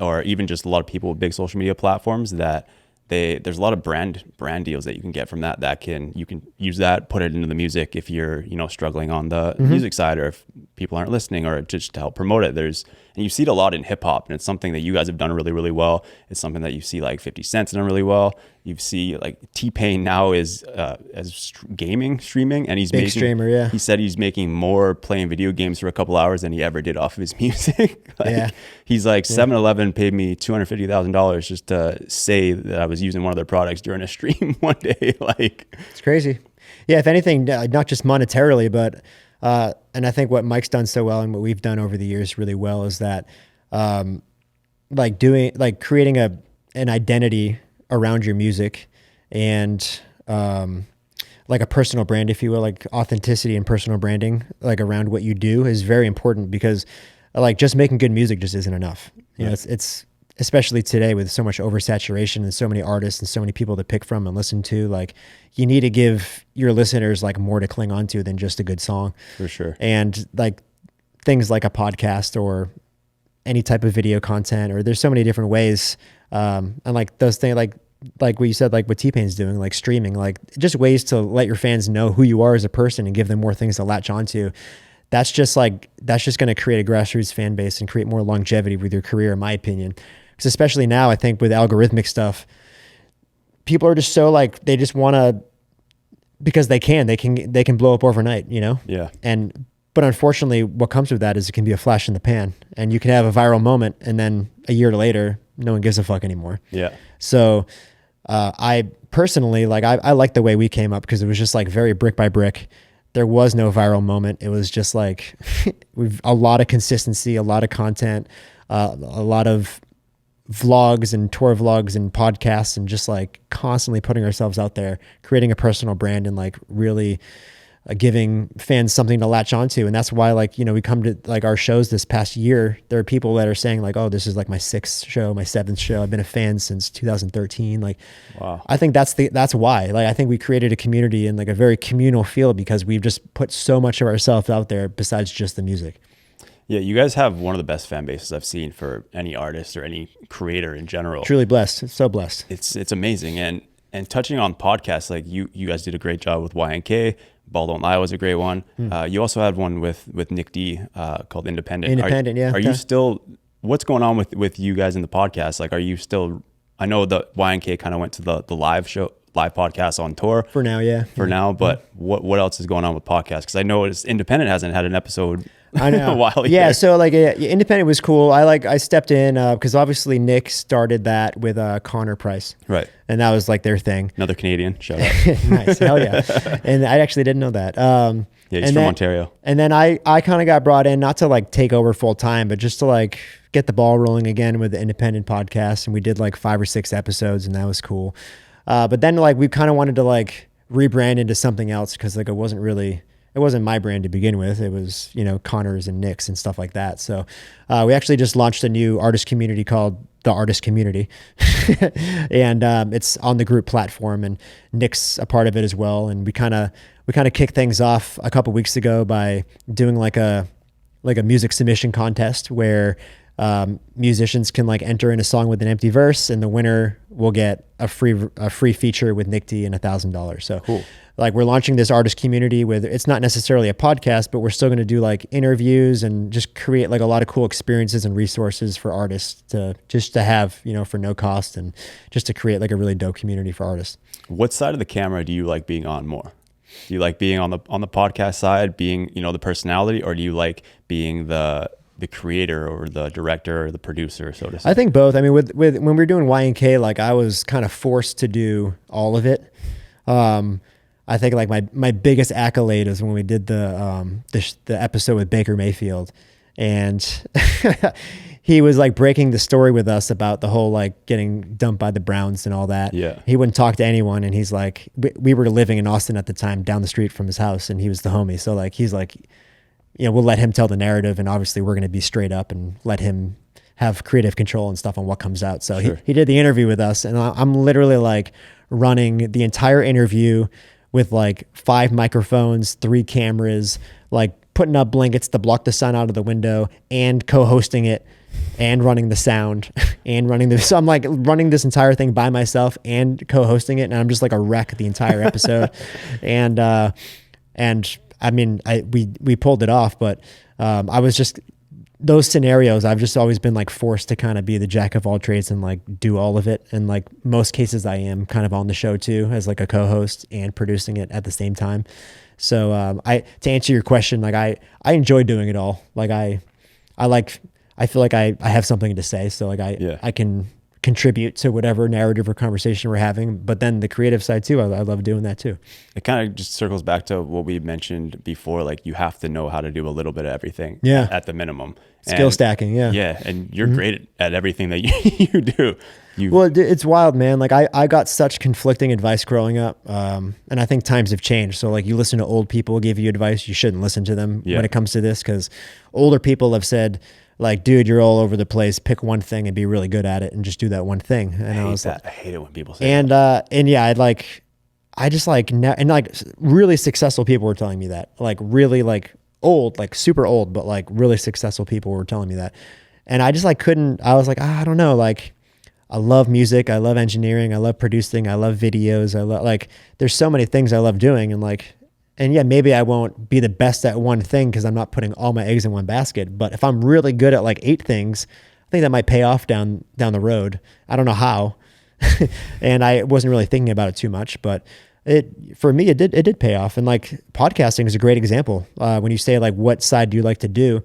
or even just a lot of people with big social media platforms that there's a lot of brand deals that you can get from that you can use that, put it into the music if you're, struggling on the music side, or if people aren't listening, or just to help promote it. And you see it a lot in hip hop, and it's something that you guys have done really, really well. It's something that you see like 50 Cent's done really well. You see like T-Pain now is gaming, streaming, and he's big streamer, yeah. He said he's making more playing video games for a couple hours than he ever did off of his music. He's like 7-Eleven paid me $250,000 just to say that I was using one of their products during a stream one day. Like, it's crazy. Yeah, if anything, not just monetarily, but and I think what Mike's done so well and what we've done over the years really well is that creating an identity around your music and like a personal brand, if you will, like authenticity and personal branding, like around what you do is very important, because like just making good music just isn't enough. You know, it's especially today with so much oversaturation and so many artists and so many people to pick from and listen to, like you need to give your listeners like more to cling on to than just a good song. For sure. And like things like a podcast or any type of video content, or there's so many different ways. And like those things, like what you said, like what T-Pain's doing, like streaming, like just ways to let your fans know who you are as a person and give them more things to latch onto. That's just going to create a grassroots fan base and create more longevity with your career, in my opinion. Because especially now, I think with algorithmic stuff, people are just so like, they just want to, because they can blow up overnight, Yeah. But unfortunately, what comes with that is it can be a flash in the pan, and you can have a viral moment, and then a year later, no one gives a fuck anymore. Yeah. So I personally, like, I like the way we came up, because it was just like very brick by brick. There was no viral moment. It was just like a lot of consistency, a lot of content, a lot of vlogs and tour vlogs and podcasts, and just like constantly putting ourselves out there, creating a personal brand, and like really giving fans something to latch onto. And that's why, like, we come to like our shows this past year, there are people that are saying like, oh, this is like my 6th show, my 7th show. I've been a fan since 2013. Like, wow. I think that's why, like, I think we created a community in like a very communal feel, because we've just put so much of ourselves out there besides just the music. Yeah, you guys have one of the best fan bases I've seen for any artist or any creator in general. Truly blessed. So blessed. It's amazing. And touching on podcasts, like you guys did a great job with YNK. Ball Don't Lie was a great one. You also had one with Nick D called Independent. Are you still, what's going on with you guys in the podcast? Like, are you still, I know the YNK kind of went to the live podcast on tour. For now, yeah. Now, but what else is going on with podcasts? Because I know Independent hasn't had an episode I know. a while yeah, so like Independent was cool. I stepped in because obviously Nick started that with Connor Price. Right. And that was like their thing. Another Canadian, shout out. Nice, hell yeah. And I actually didn't know that. Yeah, he's from Ontario. And then I kind of got brought in, not to like take over full time, but just to like get the ball rolling again with the Independent podcast. And we did like 5 or 6 episodes, and that was cool. But then like we kind of wanted to like rebrand into something else, because like it wasn't my brand to begin with. It was, Connor's and Nick's and stuff like that. So we actually just launched a new artist community called The Artist Community. And it's on the group platform, and Nick's a part of it as well. And we kind of kicked things off a couple weeks ago by doing like a music submission contest where musicians can like enter in a song with an empty verse, and the winner will get a free feature with Nick D and $1,000. So cool. Like, we're launching this artist community with, it's not necessarily a podcast, but we're still going to do like interviews and just create like a lot of cool experiences and resources for artists to have, for no cost, and just to create like a really dope community for artists. What side of the camera do you like being on more? Do you like being on the podcast side, being, the personality, or do you like being the creator or the director or the producer, so to say? I think both. I mean, with when we were doing YNK, like I was kind of forced to do all of it. I think like my biggest accolade is when we did the episode with Baker Mayfield, and he was like breaking the story with us about the whole like getting dumped by the Browns and all that. Yeah. He wouldn't talk to anyone, and he's like, we were living in Austin at the time, down the street from his house, and he was the homie. So like he's like, we'll let him tell the narrative, and obviously we're going to be straight up and let him have creative control and stuff on what comes out. So sure. he did the interview with us, and I'm literally like running the entire interview with like 5 microphones, 3 cameras, like putting up blankets to block the sun out of the window and co-hosting it and running the sound and running the, so I'm like running this entire thing by myself and co-hosting it. And I'm just like a wreck the entire episode. and I mean, we pulled it off, but, I was just, those scenarios, I've just always been like forced to kind of be the jack of all trades and like do all of it. And like most cases I am kind of on the show too, as like a co-host and producing it at the same time. So, to answer your question, like I enjoy doing it all. Like I feel like I have something to say. So like I can contribute to whatever narrative or conversation we're having, but then the creative side too, I love doing that too. It kind of just circles back to what we mentioned before. Like you have to know how to do a little bit of everything at the minimum. Skill stacking. Yeah. Yeah. And you're great at everything that you do. Well, it's wild, man. Like I got such conflicting advice growing up. And I think times have changed. So like you listen to old people give you advice, you shouldn't listen to them when it comes to this. 'Cause older people have said like, dude, you're all over the place. Pick one thing and be really good at it and just do that one thing. And I hate it when people say that. And yeah, and like really successful people were telling me that, like really like old, like super old, but like really successful people were telling me that. And I just like couldn't, I was like, I don't know. Like I love music. I love engineering. I love producing. I love videos. I love like, there's so many things I love doing. And like, and yeah, maybe I won't be the best at one thing because I'm not putting all my eggs in one basket. But if I'm really good at like 8 things, I think that might pay off down the road. I don't know how. And I wasn't really thinking about it too much, but for me, it did pay off. And like podcasting is a great example. When you say like, what side do you like to do?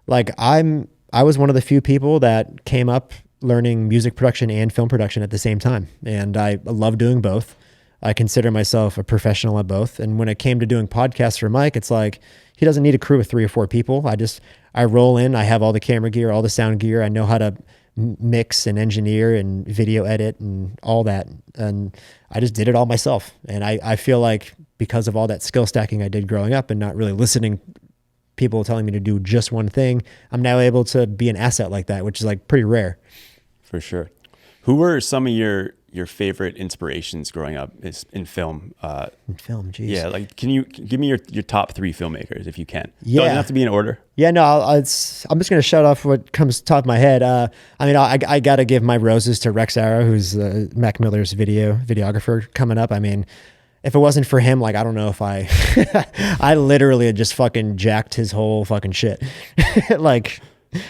Like I was one of the few people that came up learning music production and film production at the same time. And I love doing both. I consider myself a professional at both. And when it came to doing podcasts for Mike, it's like, he doesn't need a crew of 3 or 4 people. I roll in, I have all the camera gear, all the sound gear. I know how to mix and engineer and video edit and all that. And I just did it all myself. And I feel like because of all that skill stacking I did growing up and not really listening, people telling me to do just one thing, I'm now able to be an asset like that, which is like pretty rare. For sure. Who were some of your favorite inspirations growing up in film? In film, geez. Yeah, like can you give me your top 3 filmmakers if you can? Yeah. Doesn't have to be in order. Yeah, no, I'm just going to shut off what comes top of my head. I mean, I got to give my roses to Rex Arrow, who's Mac Miller's videographer coming up. I mean, if it wasn't for him, like, I don't know if I literally had just fucking jacked his whole fucking shit. Like,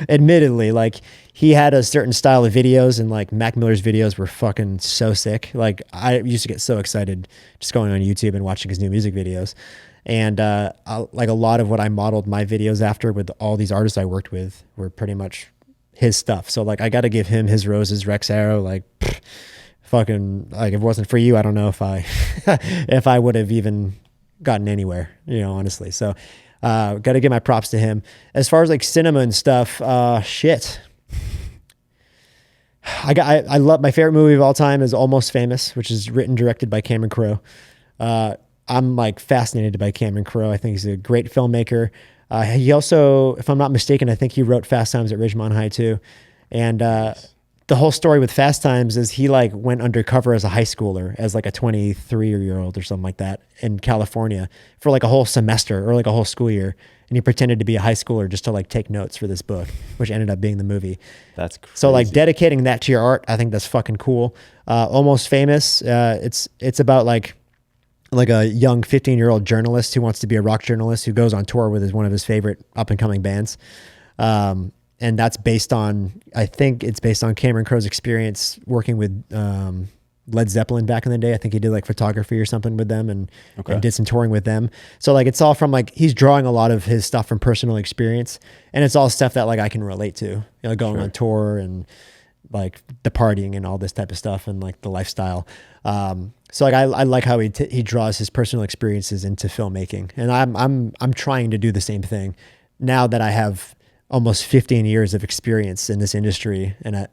admittedly, like he had a certain style of videos and like Mac Miller's videos were fucking so sick. Like I used to get so excited just going on YouTube and watching his new music videos. And like a lot of what I modeled my videos after with all these artists I worked with were pretty much his stuff. So like I got to give him his roses, Rex Arrow, like fucking, like if it wasn't for you, I don't know if I if I would have even gotten anywhere, you know, honestly. So got to give my props to him. As far as like cinema and stuff, shit. I love, my favorite movie of all time is Almost Famous, which is written, directed by Cameron Crowe. I'm like fascinated by Cameron Crowe. I think he's a great filmmaker. He also, if I'm not mistaken, I think he wrote Fast Times at Ridgemont High too. And the whole story with Fast Times is he like went undercover as a high schooler, as like a 23-year-old or something like that in California for like a whole semester or like a whole school year. And he pretended to be a high schooler just to like take notes for this book, which ended up being the movie. That's crazy. So like dedicating that to your art, I think that's fucking cool. Almost Famous. It's about like a young 15-year-old journalist who wants to be a rock journalist who goes on tour with one of his favorite up and coming bands. And that's based on, I think it's based on Cameron Crowe's experience working with Led Zeppelin back in the day. I think he did like photography or something with them and did some touring with them. So like it's all from like, he's drawing a lot of his stuff from personal experience, and it's all stuff that like I can relate to, you know, going on tour and like the partying and all this type of stuff and like the lifestyle. So like I like how he draws his personal experiences into filmmaking, and I'm trying to do the same thing now that I have almost 15 years of experience in this industry. And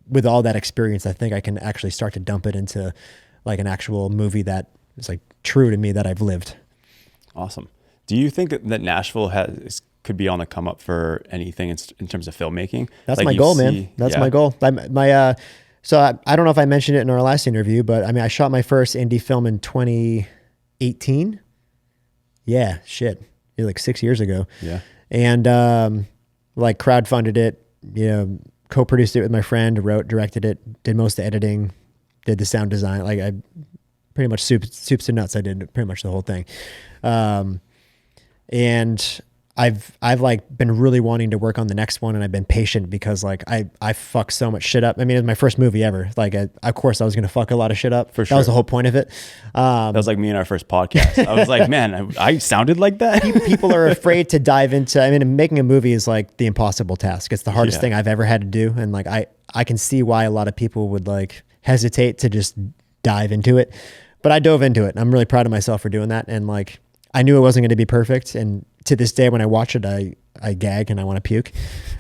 with all that experience, I think I can actually start to dump it into like an actual movie that is like true to me that I've lived. Awesome. Do you think that Nashville could be on the come up for anything in terms of filmmaking? That's like my goal, man. That's my goal. So I don't know if I mentioned it in our last interview, but I mean, I shot my first indie film in 2018. Yeah, shit. like 6 years ago. Yeah. And like crowdfunded it, co-produced it with my friend, wrote, directed it, did most of the editing, did the sound design. Like I pretty much soups to nuts. I did pretty much the whole thing. And I've like been really wanting to work on the next one, and I've been patient because like I fuck so much shit up. I mean, it was my first movie ever. Like, of course I was going to fuck a lot of shit up. For sure. That was the whole point of it. That was like me in our first podcast. I was like, man, I sounded like that. People are afraid to dive into, I mean, making a movie is like the impossible task. It's the hardest thing I've ever had to do. And like, I can see why a lot of people would like hesitate to just dive into it, but I dove into it. And I'm really proud of myself for doing that. And like, I knew it wasn't going to be perfect. And to this day, when I watch it, I gag and I want to puke.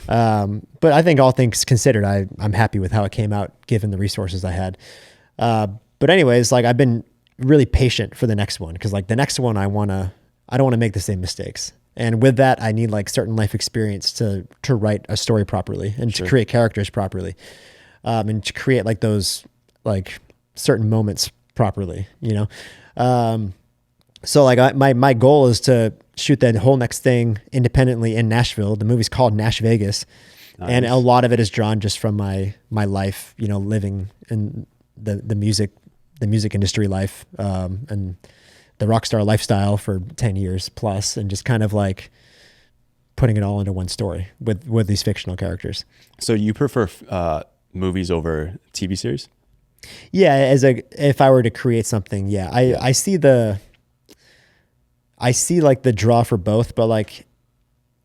But I think all things considered, I'm happy with how it came out, given the resources I had. But anyways, like I've been really patient for the next one, because like the next one, I don't want to make the same mistakes. And with that, I need like certain life experience to write a story properly and to create characters properly, and to create like those like certain moments properly, So like my goal is to shoot that whole next thing independently in Nashville. The movie's called Nash Vegas. Nice. And a lot of it is drawn just from my life, living in the music industry life, and the rock star lifestyle for 10 years plus, and just kind of like putting it all into one story with these fictional characters. So you prefer movies over TV series? Yeah, if I were to create something, yeah. I see like the draw for both, but like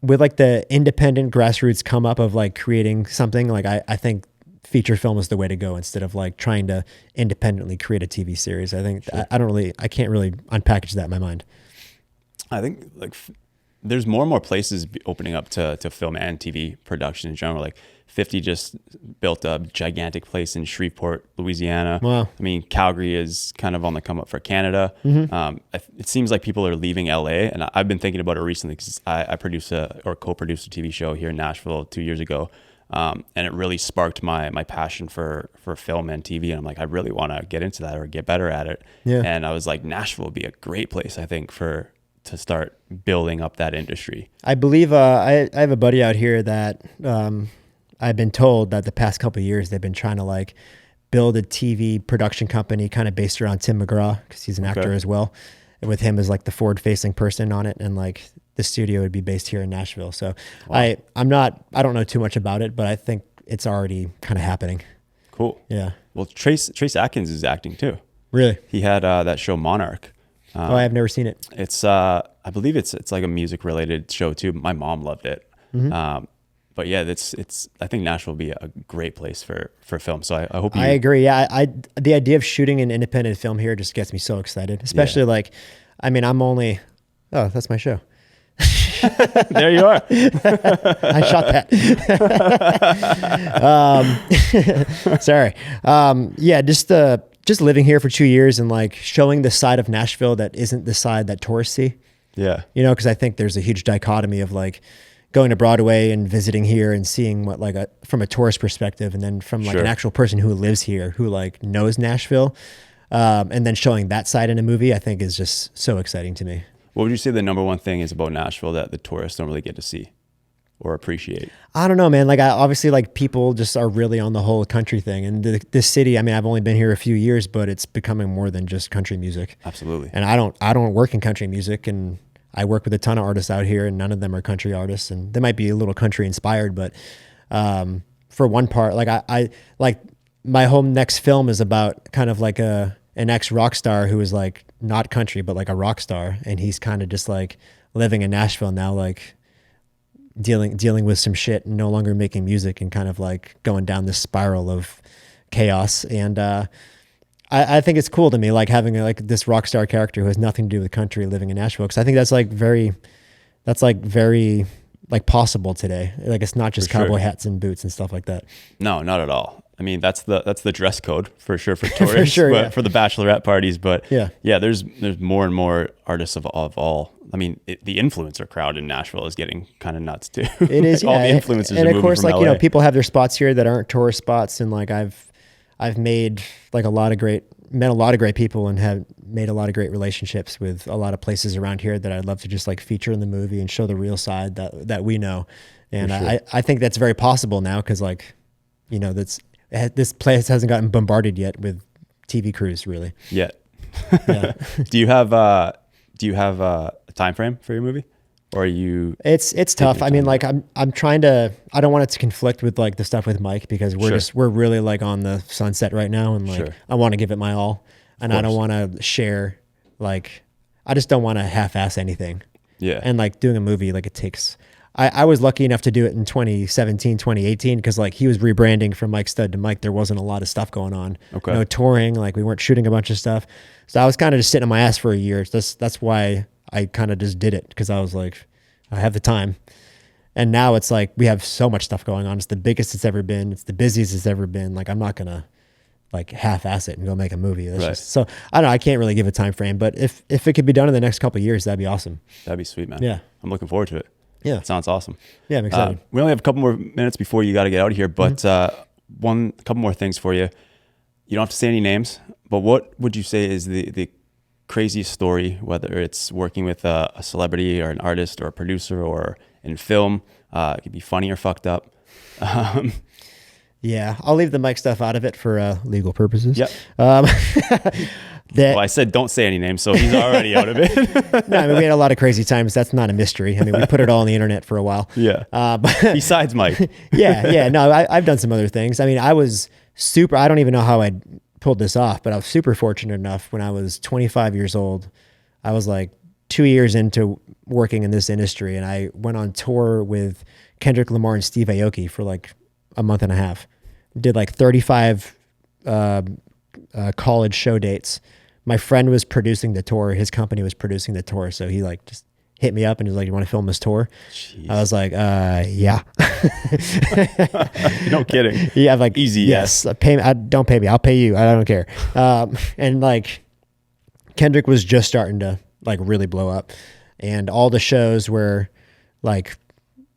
with like the independent grassroots come up of like creating something, like I think feature film is the way to go instead of like trying to independently create a TV series. I think I can't really unpackage that in my mind. I think like there's more and more places opening up to film and TV production in general. Like 50 just built a gigantic place in Shreveport, Louisiana. Wow. I mean, Calgary is kind of on the come up for Canada. Mm-hmm. It seems like people are leaving LA, and I've been thinking about it recently because I co-produced a TV show here in Nashville 2 years ago. And it really sparked my passion for film and TV. And I'm like, I really want to get into that or get better at it. Yeah. And I was like, Nashville would be a great place, I think, to start building up that industry. I believe I have a buddy out here that I've been told that the past couple of years they've been trying to like build a TV production company kind of based around Tim McGraw, because he's an actor as well. And with him as like the forward facing person on it, and like the studio would be based here in Nashville. So wow. I don't know too much about it, but I think it's already kind of happening. Cool. Yeah. Well, Trace Atkins is acting too. Really? He had that show Monarch. I have never seen it. It's I believe it's like a music related show too. My mom loved it. Mm-hmm. But yeah, it's I think Nashville will be a great place for film. So I hope I agree. Yeah. The idea of shooting an independent film here just gets me so excited, especially like, I mean, that's my show. There you are. I shot that. Sorry. Yeah, just living here for 2 years and like showing the side of Nashville that isn't the side that tourists see. Yeah. Because I think there's a huge dichotomy of like going to Broadway and visiting here and seeing what like from a tourist perspective, and then from like an actual person who lives here who like knows Nashville, and then showing that side in a movie, I think is just so exciting to me. What would you say the number one thing is about Nashville that the tourists don't really get to see or appreciate? I don't know, man. Like obviously like people just are really on the whole country thing, and this city, I mean, I've only been here a few years, but it's becoming more than just country music. Absolutely. And I don't work in country music, and I work with a ton of artists out here, and none of them are country artists, and they might be a little country inspired, but for one part, like I like my whole next film is about kind of like an ex rock star who is like not country, but like a rock star. And he's kind of just like living in Nashville now, like dealing with some shit and no longer making music, and kind of like going down this spiral of chaos. And, I think it's cool to me, like having like this rock star character who has nothing to do with country living in Nashville. Cause I think that's very like possible today. Like it's not just cowboy hats and boots and stuff like that. No, not at all. I mean, that's the dress code for sure for tourists, for sure, but for the bachelorette parties. But yeah, there's more and more artists of all. I mean, the influencer crowd in Nashville is getting kind of nuts too. It is, all the influencers. And are of course, from like LA. people have their spots here that aren't tourist spots, and like I've made like a lot of great met a lot of great people and have made a lot of great relationships with a lot of places around here that I'd love to just like feature in the movie and show the real side that we know. And sure. I think that's very possible now because, like, you know, this place hasn't gotten bombarded yet with TV crews, really. Yet. Yeah. Do you have a time frame for your movie, or are you? It's tough. I mean, like I'm trying to. I don't want it to conflict with like the stuff with Mike because we're really like on the sunset right now, and like I want to give it my all, and I don't want to share like I just don't want to half-ass anything. Yeah. And like doing a movie, like it takes. I was lucky enough to do it in 2017, 2018 because like he was rebranding from Mike Stud to Mike. There wasn't a lot of stuff going on. Okay. No touring. Like we weren't shooting a bunch of stuff. So I was kind of just sitting on my ass for a year. That's why I kind of just did it because I was like, I have the time. And now it's like we have so much stuff going on. It's the biggest it's ever been. It's the busiest it's ever been. Like I'm not going to like half-ass it and go make a movie. That's just, so I don't know. I can't really give a time frame, but if it could be done in the next couple of years, that'd be awesome. That'd be sweet, man. Yeah. I'm looking forward to it. Yeah. It sounds awesome. Yeah, I'm excited. We only have a couple more minutes before you got to get out of here, but couple more things for you. You don't have to say any names, but what would you say is the craziest story, whether it's working with a celebrity or an artist or a producer or in film? It could be funny or fucked up. Yeah, I'll leave the Mike stuff out of it for legal purposes. Yep. Well, I said don't say any names, so he's already out of it. No, I mean, we had a lot of crazy times. That's not a mystery. I mean, we put it all on the internet for a while. Yeah. But besides Mike. Yeah. No, I've done some other things. I mean, I was I don't even know how I pulled this off, but I was super fortunate enough when I was 25 years old. I was like 2 years into working in this industry, and I went on tour with Kendrick Lamar and Steve Aoki for like a month and a half. Did like 35 college show dates. My friend was producing the tour. His company was producing the tour. So he like just hit me up and he was like, "You want to film this tour?" Jeez. I was like, yeah. No kidding. Yeah. I'm like, easy. Yes. Pay me. Don't pay me. I'll pay you. I don't care. And like Kendrick was just starting to like really blow up, and all the shows were like,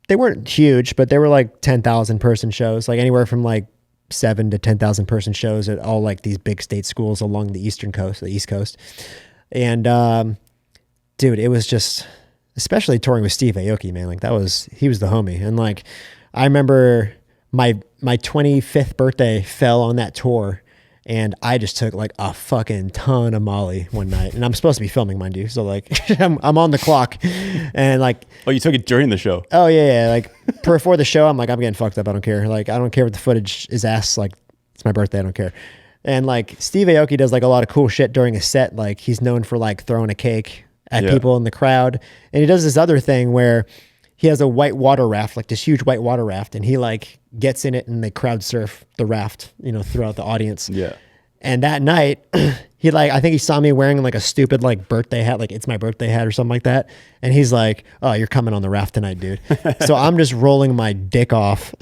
they weren't huge, but they were like 10,000 person shows, like anywhere from like 7 to 10,000 person shows at all like these big state schools along the East Coast. And dude, it was just, especially touring with Steve Aoki, man, like he was the homie. And like, I remember my 25th birthday fell on that tour, and I just took like a fucking ton of Molly one night, and I'm supposed to be filming, mind you. So like I'm on the clock, and like, oh, you took it during the show? Oh yeah. Like before the show, I'm like, I'm getting fucked up. I don't care. Like, I don't care what the footage is ass. Like, it's my birthday. I don't care. And like Steve Aoki does like a lot of cool shit during a set. Like he's known for like throwing a cake at people in the crowd. And he does this other thing where he has a white water raft, like this huge white water raft, and he like gets in it and they crowd surf the raft, you know, throughout the audience. Yeah. And that night, he like, I think he saw me wearing like a stupid like birthday hat, like it's my birthday hat or something like that. And he's like, "Oh, you're coming on the raft tonight, dude." So I'm just rolling my dick off,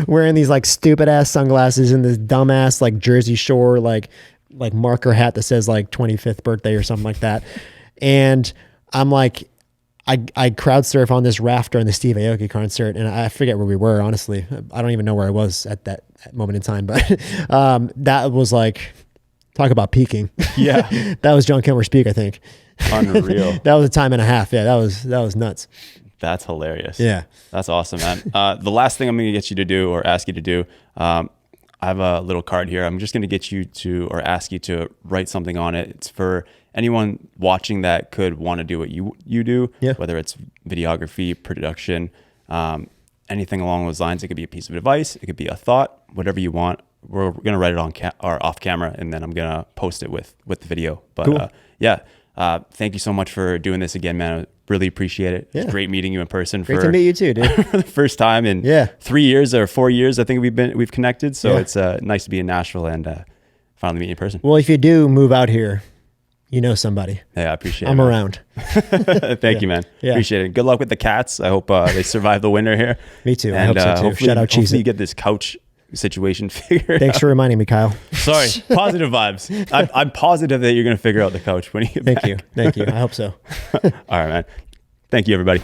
wearing these like stupid ass sunglasses and this dumbass like Jersey Shore like marker hat that says like 25th birthday or something like that. And I'm like, I crowd surf on this raft during the Steve Aoki concert, and I forget where we were, honestly. I don't even know where I was at that moment in time, but that was like, talk about peaking. Yeah. That was Jon Kilmer's peak, I think. Unreal. That was a time and a half. Yeah, that was nuts. That's hilarious. Yeah. That's awesome, man. The last thing I'm going to get you to do or ask you to do, I have a little card here. I'm just going to get you to, or ask you to write something on it. It's for anyone watching that could want to do what you do, whether it's videography, production, anything along those lines. It could be a piece of advice. It could be a thought, whatever you want. We're going to write it on or off camera, and then I'm going to post it with the video. But cool. Thank you so much for doing this again, man. I really appreciate it. It's great meeting you in person. Great to meet you too, dude. For the first time in 3 years or 4 years, I think we've connected. So it's nice to be in Nashville and finally meet you in person. Well, if you do move out here, you know somebody. Yeah, I appreciate it. I'm around. Thank you, man. Yeah. Appreciate it. Good luck with the cats. I hope they survive the winter here. Me too. And, I hope so too. Shout out Cheese. Hopefully you get this couch situation figured Thanks for reminding me, Kyle. Sorry. Positive vibes. I'm positive that you're going to figure out the couch when you get back. Thank you. I hope so. All right, man. Thank you, everybody.